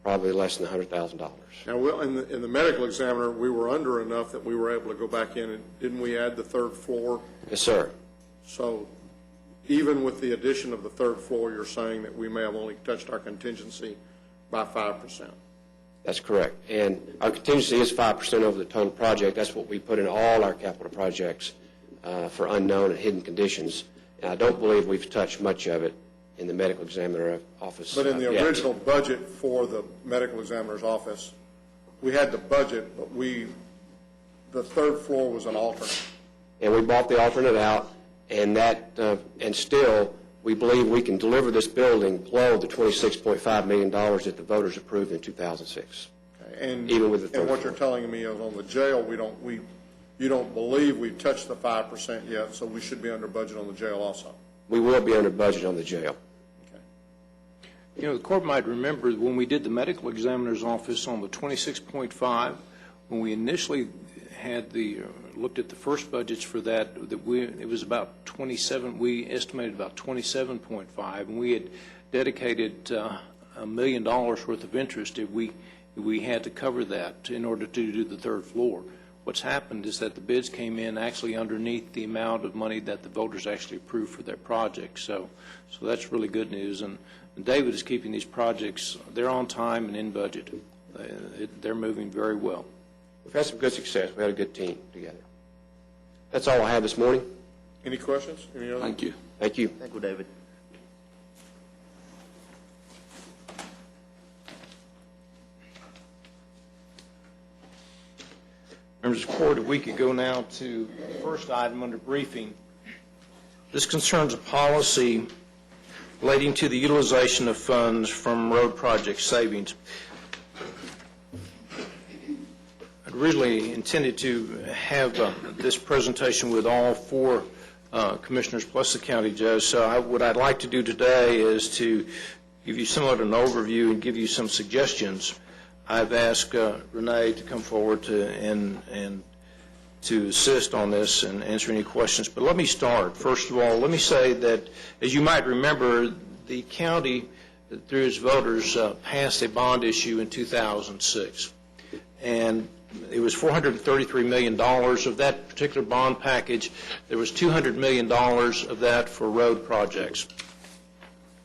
probably less than $100,000. Now, in the medical examiner, we were under enough that we were able to go back in, and didn't we add the third floor? Yes, sir. So even with the addition of the third floor, you're saying that we may have only touched our contingency by 5%? That's correct. And our contingency is 5% over the total project. That's what we put in all our capital projects for unknown and hidden conditions. And I don't believe we've touched much of it in the medical examiner office. But in the original budget for the medical examiner's office, we had the budget, but the third floor was an alternate. And we bought the alternate out, and still we believe we can deliver this building below the $26.5 million that the voters approved in 2006. Okay. And even with the third and what floor. you're telling me is on the jail, you don't believe we've touched the 5% yet, so we should be under budget on the jail also. We will be under budget on the jail. You know, the court might remember when we did the medical examiner's office on the 26.5, when we initially had looked at the first budgets for that, it was about 27, we estimated about 27.5, and we had dedicated $1 million worth of interest if we had to cover that in order to do the third floor. What's happened is that the bids came in actually underneath the amount of money that the voters actually approved for their project. So that's really good news. And David is keeping these projects, they're on time and in budget. They're moving very well. We've had some good success. We had a good team together. That's all I have this morning. Any questions? Any other? Thank you. Thank you. Thank you, David. Members of the court, a week ago now to the first item under briefing. This concerns a policy relating to the utilization of funds from road project savings. I'd originally intended to have this presentation with all four commissioners plus the county judge. So what I'd like to do today is to give you somewhat an overview and give you some suggestions. I've asked Renee to come forward and to assist on this and answer any questions. But let me start. First of all, let me say that, as you might remember, the county, through its voters, passed a bond issue in 2006. And it was $433 million of that particular bond package. There was $200 million of that for road projects.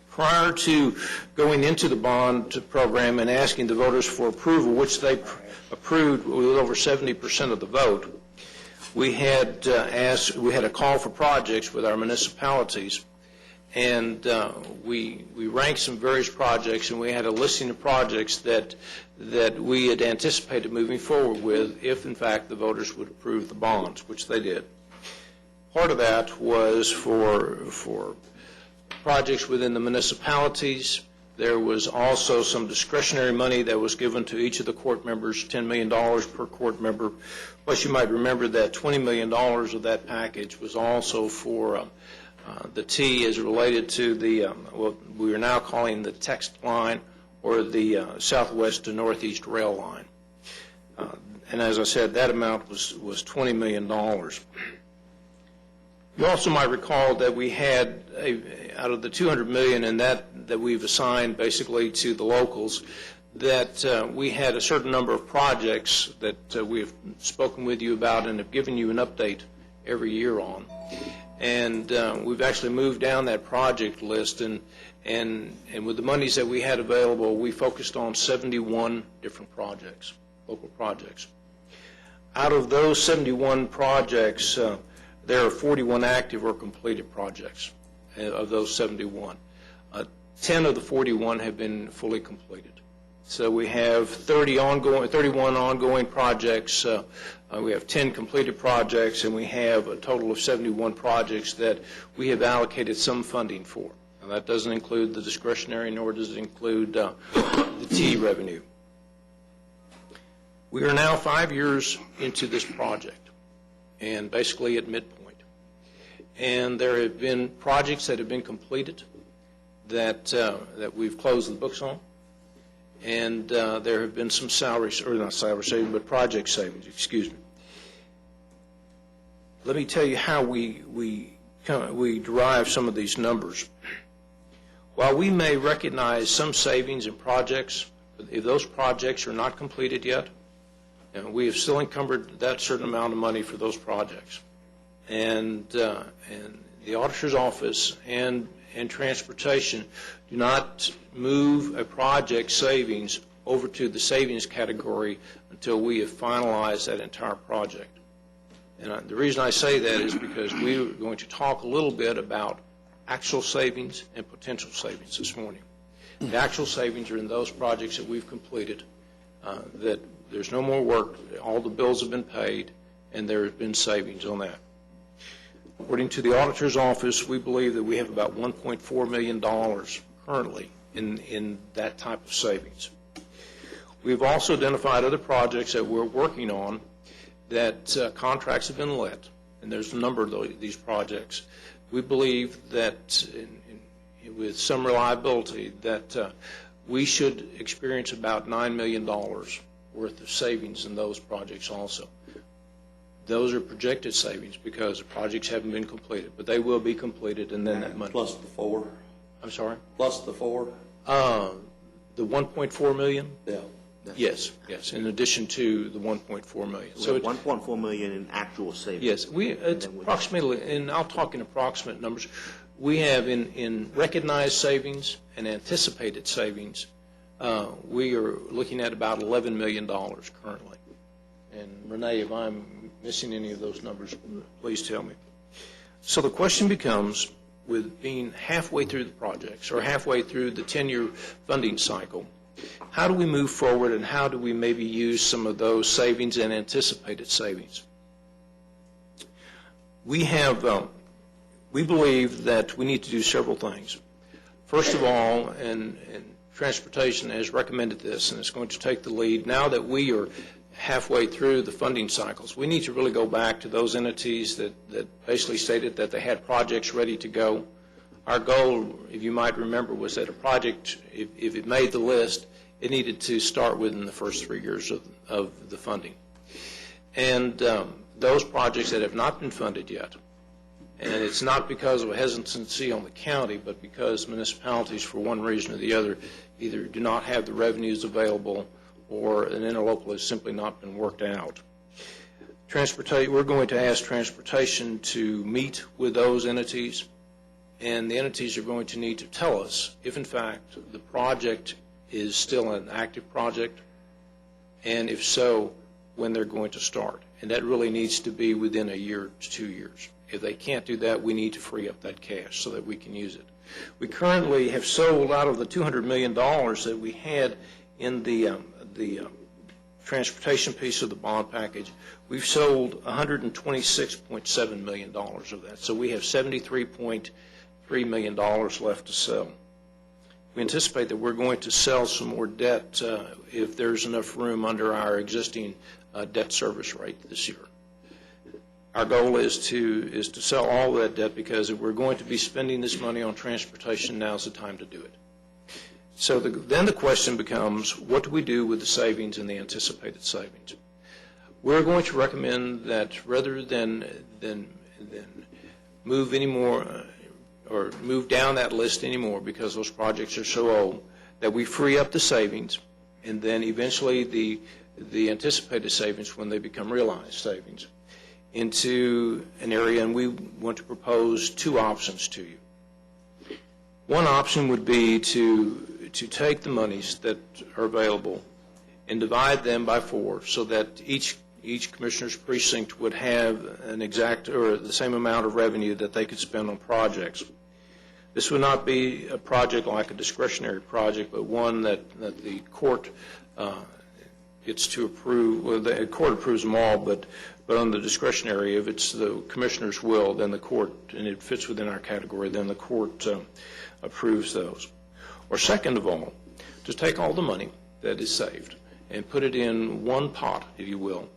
Prior to going into the bond program and asking the voters for approval, which they approved with over 70% of the vote, we had a call for projects with our municipalities, and we ranked some various projects, and we had a listing of projects that we had anticipated moving forward with if, in fact, the voters would approve the bonds, which they did. Part of that was for projects within the municipalities. There was also some discretionary money that was given to each of the court members, $10 million per court member. Plus, you might remember that $20 million of that package was also for the T as related to the, what we are now calling the text line, or the southwest to northeast rail line. And as I said, that amount was $20 million. You also might recall that we had, out of the $200 million and that we've assigned basically to the locals, that we had a certain number of projects that we have spoken with you about and have given you an update every year on. And we've actually moved down that project list, and with the monies that we had available, we focused on 71 different projects, local projects. Out of those 71 projects, there are 41 active or completed projects of those 71. 10 of the 41 have been fully completed. So we have 31 ongoing projects. We have 10 completed projects, and we have a total of 71 projects that we have allocated some funding for. Now, that doesn't include the discretionary, nor does it include the T revenue. We are now 5 years into this project, and basically at midpoint. And there have been projects that have been completed that we've closed the books on. And there have been some not salary savings, but project savings, excuse me. Let me tell you how we derive some of these numbers. While we may recognize some savings in projects, if those projects are not completed yet, we have still encumbered that certain amount of money for those projects. And the auditor's office and transportation do not move a project savings over to the savings category until we have finalized that entire project. And the reason I say that is because we are going to talk a little bit about actual savings and potential savings this morning. The actual savings are in those projects that we've completed, that there's no more work, all the bills have been paid, and there have been savings on that. According to the auditor's office, we believe that we have about $1.4 million currently in that type of savings. We've also identified other projects that we're working on that contracts have been let, and there's a number of these projects. We believe that with some reliability that we should experience about $9 million worth of savings in those projects also. Those are projected savings because the projects haven't been completed, but they will be completed, and then that money. Plus the 4? I'm sorry? Plus the 4? The $1.4 million? Yeah. Yes, in addition to the $1.4 million. So $1.4 million in actual savings. Yes, it's approximately, and I'll talk in approximate numbers, we have in recognized savings and anticipated savings, we are looking at about $11 million currently. And Renee, if I'm missing any of those numbers, please tell me. So the question becomes, with being halfway through the projects or halfway through the 10-year funding cycle, how do we move forward, and how do we maybe use some of those savings and anticipated savings? We believe that we need to do several things. First of all, and transportation has recommended this, and it's going to take the lead now that we halfway through the funding cycles. We need to really go back to those entities that basically stated that they had projects ready to go. Our goal, if you might remember, was that a project, if it made the list, it needed to start within the first 3 years of the funding. And those projects that have not been funded yet, and it's not because of a hesitancy on the county, but because municipalities, for one reason or the other, either do not have the revenues available or an interlocal has simply not been worked out. We're going to ask Transportation to meet with those entities, and the entities are going to need to tell us if, in fact, the project is still an active project, and if so, when they're going to start. And that really needs to be within a year to 2 years. If they can't do that, we need to free up that cash so that we can use it. We currently have sold out of the $200 million that we had in the transportation piece of the bond package. We've sold $126.7 million of that. So we have $73.3 million left to sell. We anticipate that we're going to sell some more debt if there's enough room under our existing debt service rate this year. Our goal is to sell all that debt, because if we're going to be spending this money on transportation, now's the time to do it. So then the question becomes, what do we do with the savings and the anticipated savings? We're going to recommend that rather than move any more or move down that list anymore, because those projects are so old, that we free up the savings, and then eventually the anticipated savings, when they become realized savings, into an area, and we want to propose two options to you. One option would be to take the monies that are available and divide them by 4, so that each commissioner's precinct would have an exact or the same amount of revenue that they could spend on projects. This would not be a project like a discretionary project, but one that the court gets to approve. Well, the court approves them all, but on the discretionary, if it's the commissioner's will, then the court, and it fits within our category, then the court approves those. Or second of all, to take all the money that is saved and put it in one pot, if you will,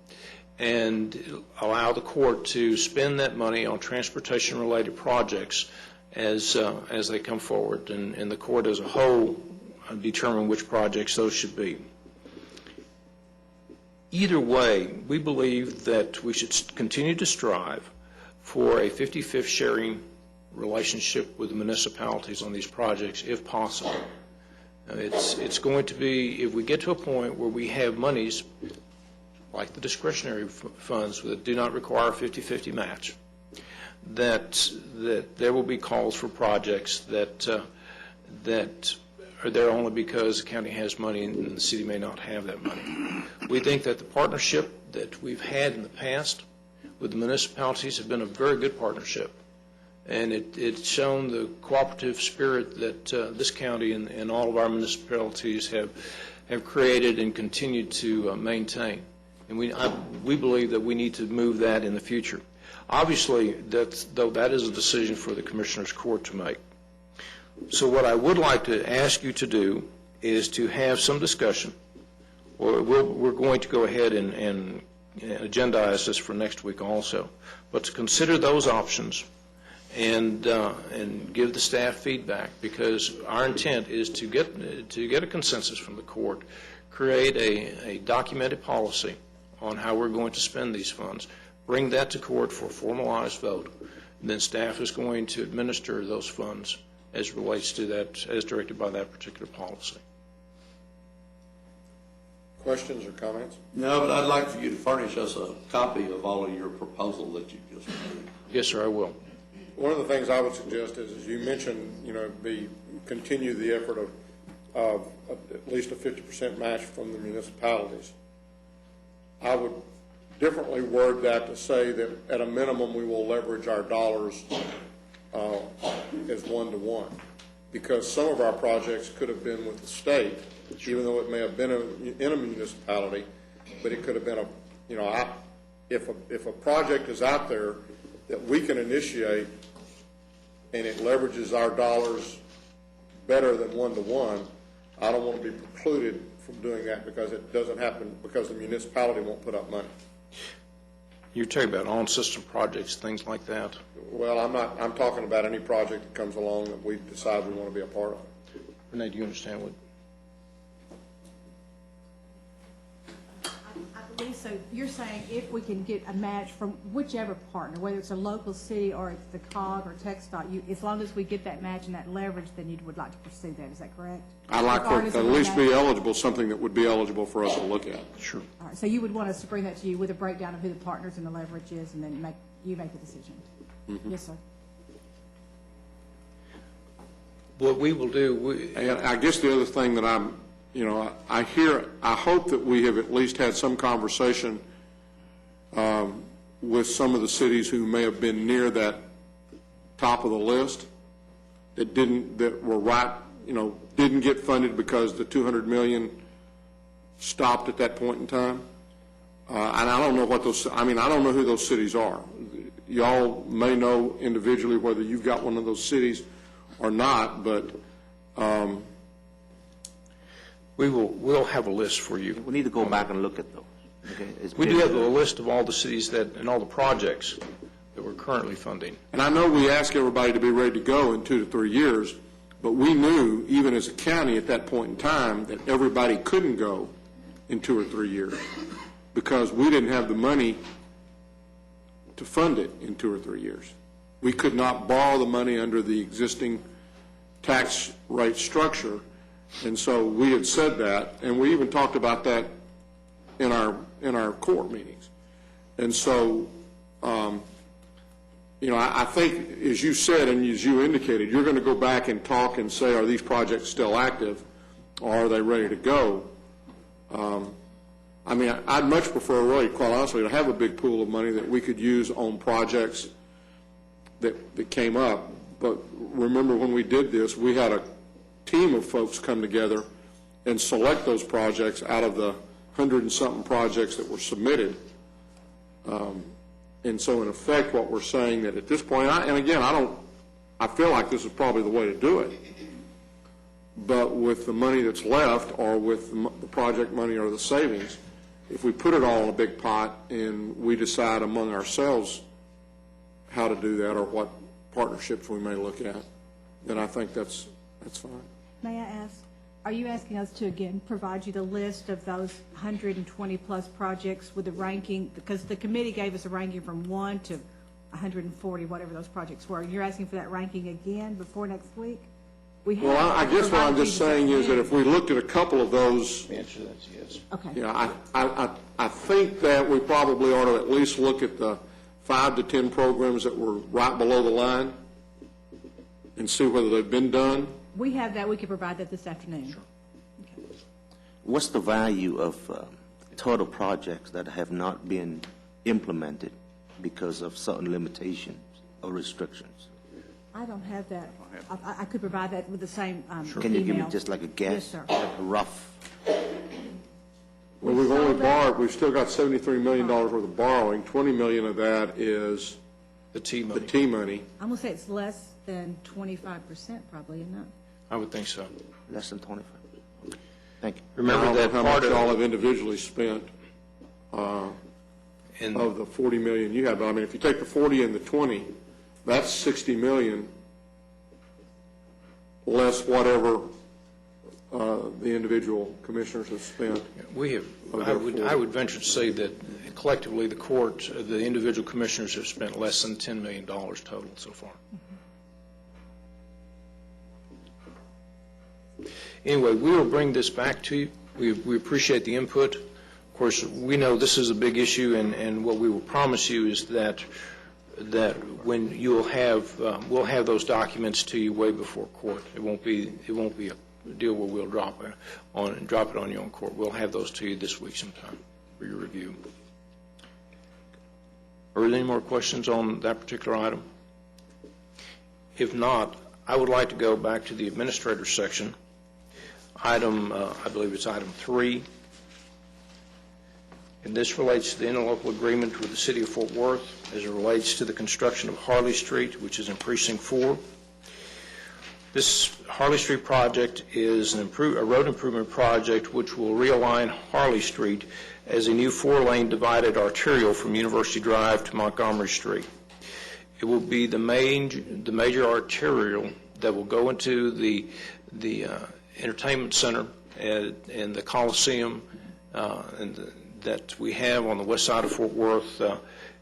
and allow the court to spend that money on transportation-related projects as they come forward, and the court as a whole determine which projects those should be. Either way, we believe that we should continue to strive for a 50-50 sharing relationship with the municipalities on these projects, if possible. It's going to be, if we get to a point where we have monies like the discretionary funds that do not require a 50-50 match, that there will be calls for projects that are there only because the county has money and the city may not have that money. We think that the partnership that we've had in the past with the municipalities have been a very good partnership, and it's shown the cooperative spirit that this county and all of our municipalities have created and continue to maintain. And we believe that we need to move that in the future. Obviously, though that is a decision for the Commissioner's Court to make. So what I would like to ask you to do is to have some discussion, or we're going to go ahead and agendize this for next week also, but to consider those options and give the staff feedback, because our intent is to get a consensus from the court, create a documented policy on how we're going to spend these funds, bring that to court for a formalized vote, and then staff is going to administer those funds as relates to that, as directed by that particular policy. Questions or comments? No, but I'd like for you to furnish us a copy of all of your proposal that you just made. Yes, sir, I will. One of the things I would suggest is, as you mentioned, continue the effort of at least a 50% match from the municipalities. I would differently word that to say that at a minimum we will leverage our dollars as 1-to-1, because some of our projects could have been with the state, even though it may have been in a municipality, but it could have been if a project is out there that we can initiate and it leverages our dollars better than 1-to-1, I don't want to be precluded from doing that because it doesn't happen, because the municipality won't put up money. You're talking about on-system projects, things like that? Well, I'm talking about any project that comes along that we decide we want to be a part of. Renee, do you understand what? I believe so. You're saying if we can get a match from whichever partner, whether it's a local city or it's the COG or TxDOT, as long as we get that match and that leverage, then you would like to pursue that. Is that correct? I'd like to at least be eligible, something that would be eligible for us to look at. Sure. All right. So you would want us to bring that to you with a breakdown of who the partners and the leverage is, and then you make the decision. Mm-hmm. Yes, sir. What we will do, And I guess the other thing that I hope that we have at least had some conversation with some of the cities who may have been near that top of the list that didn't get funded because the $200 million stopped at that point in time. And I don't know I don't know who those cities are. Y'all may know individually whether you've got one of those cities or not, but we'll have a list for you. We need to go back and look at those. Okay? We do have a list of all the cities and all the projects that we're currently funding. And I know we ask everybody to be ready to go in 2 to 3 years, but we knew, even as a county at that point in time, that everybody couldn't go in 2 or 3 years because we didn't have the money to fund it in 2 or 3 years. We could not borrow the money under the existing tax rate structure, and so we had said that, and we even talked about that in our court meetings. And so, I think, as you said and as you indicated, you're going to go back and talk and say, are these projects still active, or are they ready to go? I'd much prefer, really, quite honestly, to have a big pool of money that we could use on projects that came up. But remember, when we did this, we had a team of folks come together and select those projects out of the 100-and-something projects that were submitted. And so, in effect, what we're saying that at this point, I feel like this is probably the way to do it. But with the money that's left, or with the project money or the savings, if we put it all in a big pot and we decide among ourselves how to do that or what partnerships we may look at, then I think that's fine. May I ask, are you asking us to, again, provide you the list of those 120-plus projects with the ranking? Because the committee gave us a ranking from 1 to 140, whatever those projects were. You're asking for that ranking again before next week? Well, I guess what I'm just saying is that if we looked at a couple of those, the answer to that's yes. Okay. I think that we probably ought to at least look at the 5 to 10 programs that were right below the line and see whether they've been done. We have that. We can provide that this afternoon. Sure. Okay. What's the value of total projects that have not been implemented because of certain limitations or restrictions? I don't have that. I could provide that with the same Can you give me email. just like a guess? Yes, sir. Like a rough? Well, we've still got $73 million worth of borrowing. $20 million of that is the T money. I'm going to say it's less than 25%, probably, isn't it? I would think so. Less than 25. Thank you. Remember that how part much of y'all have individually spent of the $40 million you have. But if you take the 40 and the 20, that's $60 million less whatever the individual commissioners have spent. I would venture to say that collectively the court, the individual commissioners have spent less than $10 million total so far. Anyway, we will bring this back to you. We appreciate the input. Of course, we know this is a big issue, and what we will promise you is that when you'll have, we'll have those documents to you way before court. It won't be a deal where we'll drop it on you on court. We'll have those to you this week sometime for your review. Are there any more questions on that particular item? If not, I would like to go back to the administrator's section. I believe it's item 3. And this relates to the interlocal agreement with the City of Fort Worth as it relates to the construction of Harley Street, which is in Precinct 4. This Harley Street project is a road improvement project which will realign Harley Street as a new 4-lane divided arterial from University Drive to Montgomery Street. It will be the major arterial that will go into the entertainment center and the Coliseum that we have on the west side of Fort Worth.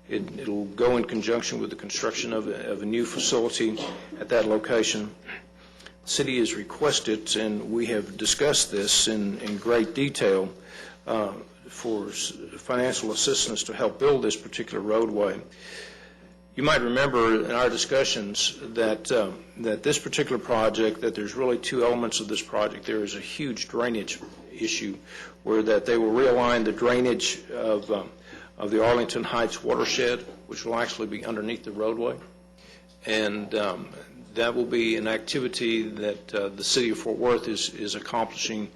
It'll go in conjunction with the construction of a new facility at that location. The city has requested, and we have discussed this in great detail, for financial assistance to help build this particular roadway. You might remember in our discussions that this particular project, that there's really two elements of this project. There is a huge drainage issue where that they will realign the drainage of the Arlington Heights watershed, which will actually be underneath the roadway. And that will be an activity that the city of Fort Worth is accomplishing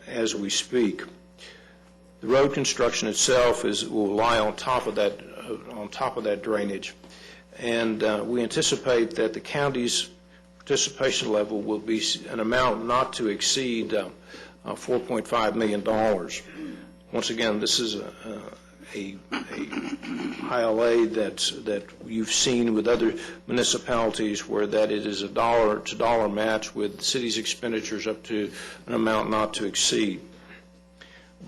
as we speak. The road construction itself will lie on top of that drainage, and we anticipate that the county's participation level will be an amount not to exceed $4.5 million. Once again, this is a ILA that you've seen with other municipalities, where that it is a dollar-to-dollar match with the city's expenditures up to an amount not to exceed.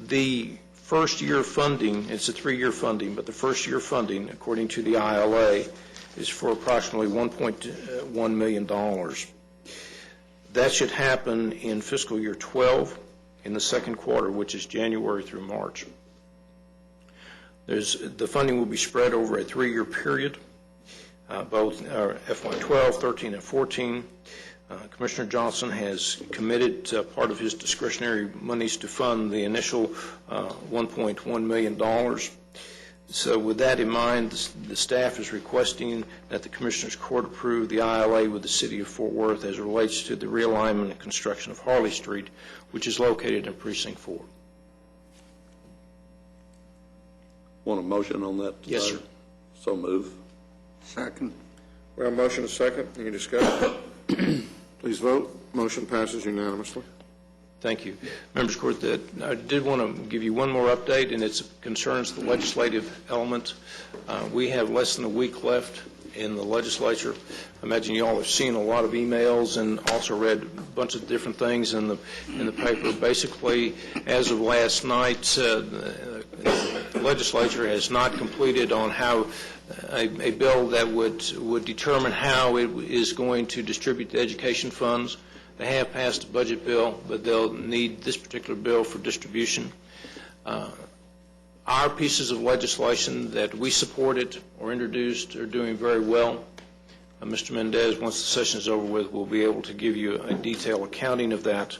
The first year funding, it's a 3-year funding, but the first year funding, according to the ILA, is for approximately $1.1 million. That should happen in fiscal year 12 in the second quarter, which is January through March. The funding will be spread over a 3-year period, both FY12, 13, and 14. Commissioner Johnson has committed part of his discretionary monies to fund the initial $1.1 million. So with that in mind, the staff is requesting that the Commissioners Court approve the ILA with the City of Fort Worth as it relates to the realignment and construction of Harley Street, which is located in Precinct 4. Want a motion on that? Yes, sir. So move. Second. We have a motion and a second. Any discussion? Please vote. Motion passes unanimously. Thank you. Members of the Court, I did want to give you one more update, and it concerns the legislative element. We have less than a week left in the legislature. I imagine you all have seen a lot of emails and also read a bunch of different things in the paper. Basically, as of last night, the legislature has not completed on how a bill that would determine how it is going to distribute the education funds. They have passed a budget bill, but they'll need this particular bill for distribution. Our pieces of legislation that we supported or introduced are doing very well. Mr. Mendez, once the session is over with, will be able to give you a detailed accounting of that.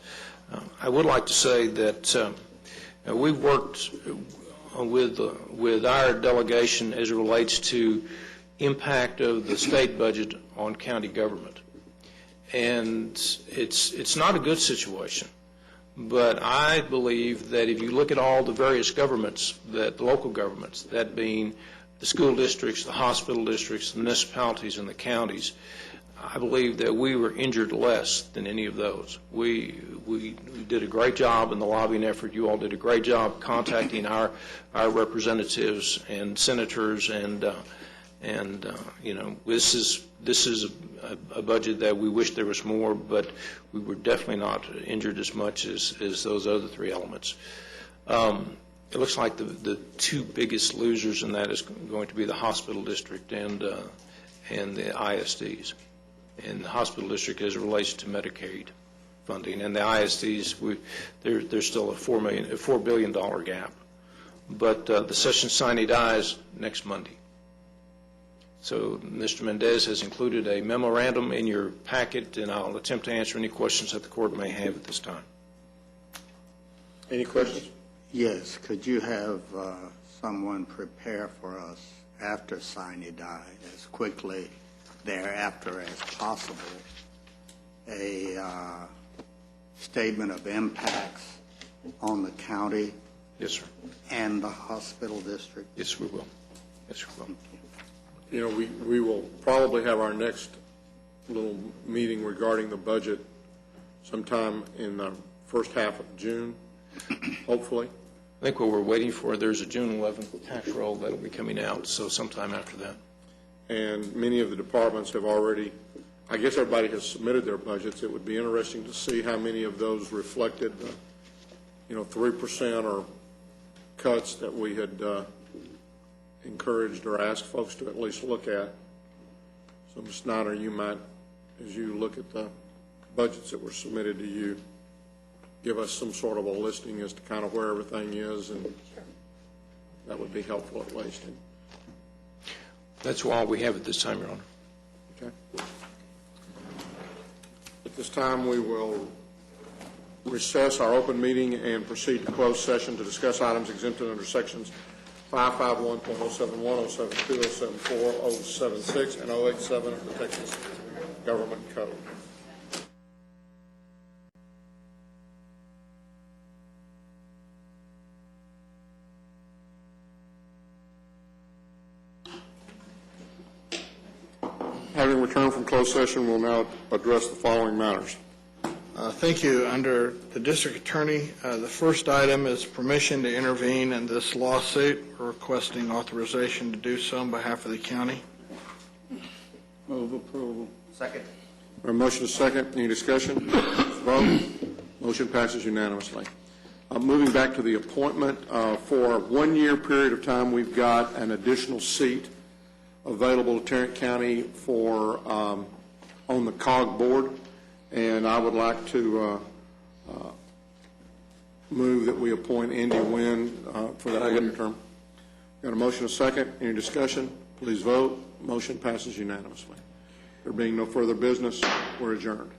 I would like to say that we've worked with our delegation as it relates to impact of the state budget on county government. And it's not a good situation. But I believe that if you look at all the various governments, the local governments, that being the school districts, the hospital districts, the municipalities, and the counties, I believe that we were injured less than any of those. We did a great job in the lobbying effort. You all did a great job contacting our representatives and senators, and you know, this is a budget that we wish there was more, but we were definitely not injured as much as those other three elements. It looks like the two biggest losers in that is going to be the hospital district and the ISDs. And the hospital district as it relates to Medicaid funding, and the ISDs, there's still a $4 billion gap. But the session sine dies next Monday. So Mr. Mendez has included a memorandum in your packet, and I'll attempt to answer any questions that the court may have at this time. Any questions? Yes. Could you have someone prepare for us after sine die, as quickly thereafter as possible, a statement of impacts on the county? Yes, sir. And the hospital district? Yes, we will. Yes, we will. You know, we will probably have our next little meeting regarding the budget sometime in the first half of June, hopefully. I think what we're waiting for, there's a June 11th tax roll that'll be coming out, so sometime after that. And many of the departments have already, I guess everybody has submitted their budgets. It would be interesting to see how many of those reflected, 3% or cuts that we had encouraged or asked folks to at least look at. So, Ms. Snyder, you might, as you look at the budgets that were submitted to you, give us some sort of a listing as to kind of where everything is, and that would be helpful at least. That's all we have at this time, Your Honor. Okay. At this time, we will recess our open meeting and proceed to closed session to discuss items exempted under sections 551.071, 072, 074, 076, and 087 of the Texas Government Code. Having returned from closed session, we'll now address the following matters. Thank you. Under the district attorney, the first item is permission to intervene in this lawsuit. We're requesting authorization to do so on behalf of the county. Move approval. Second. A motion is second. Any discussion? Vote. Motion passes unanimously. Moving back to the appointment, for a 1-year period of time, we've got an additional seat available to Tarrant County for on the COG board, and I would like to move that we appoint Andy Wynn for that 1-year term. Got a motion, a second. Any discussion? Please vote. Motion passes unanimously. There being no further business, we're adjourned.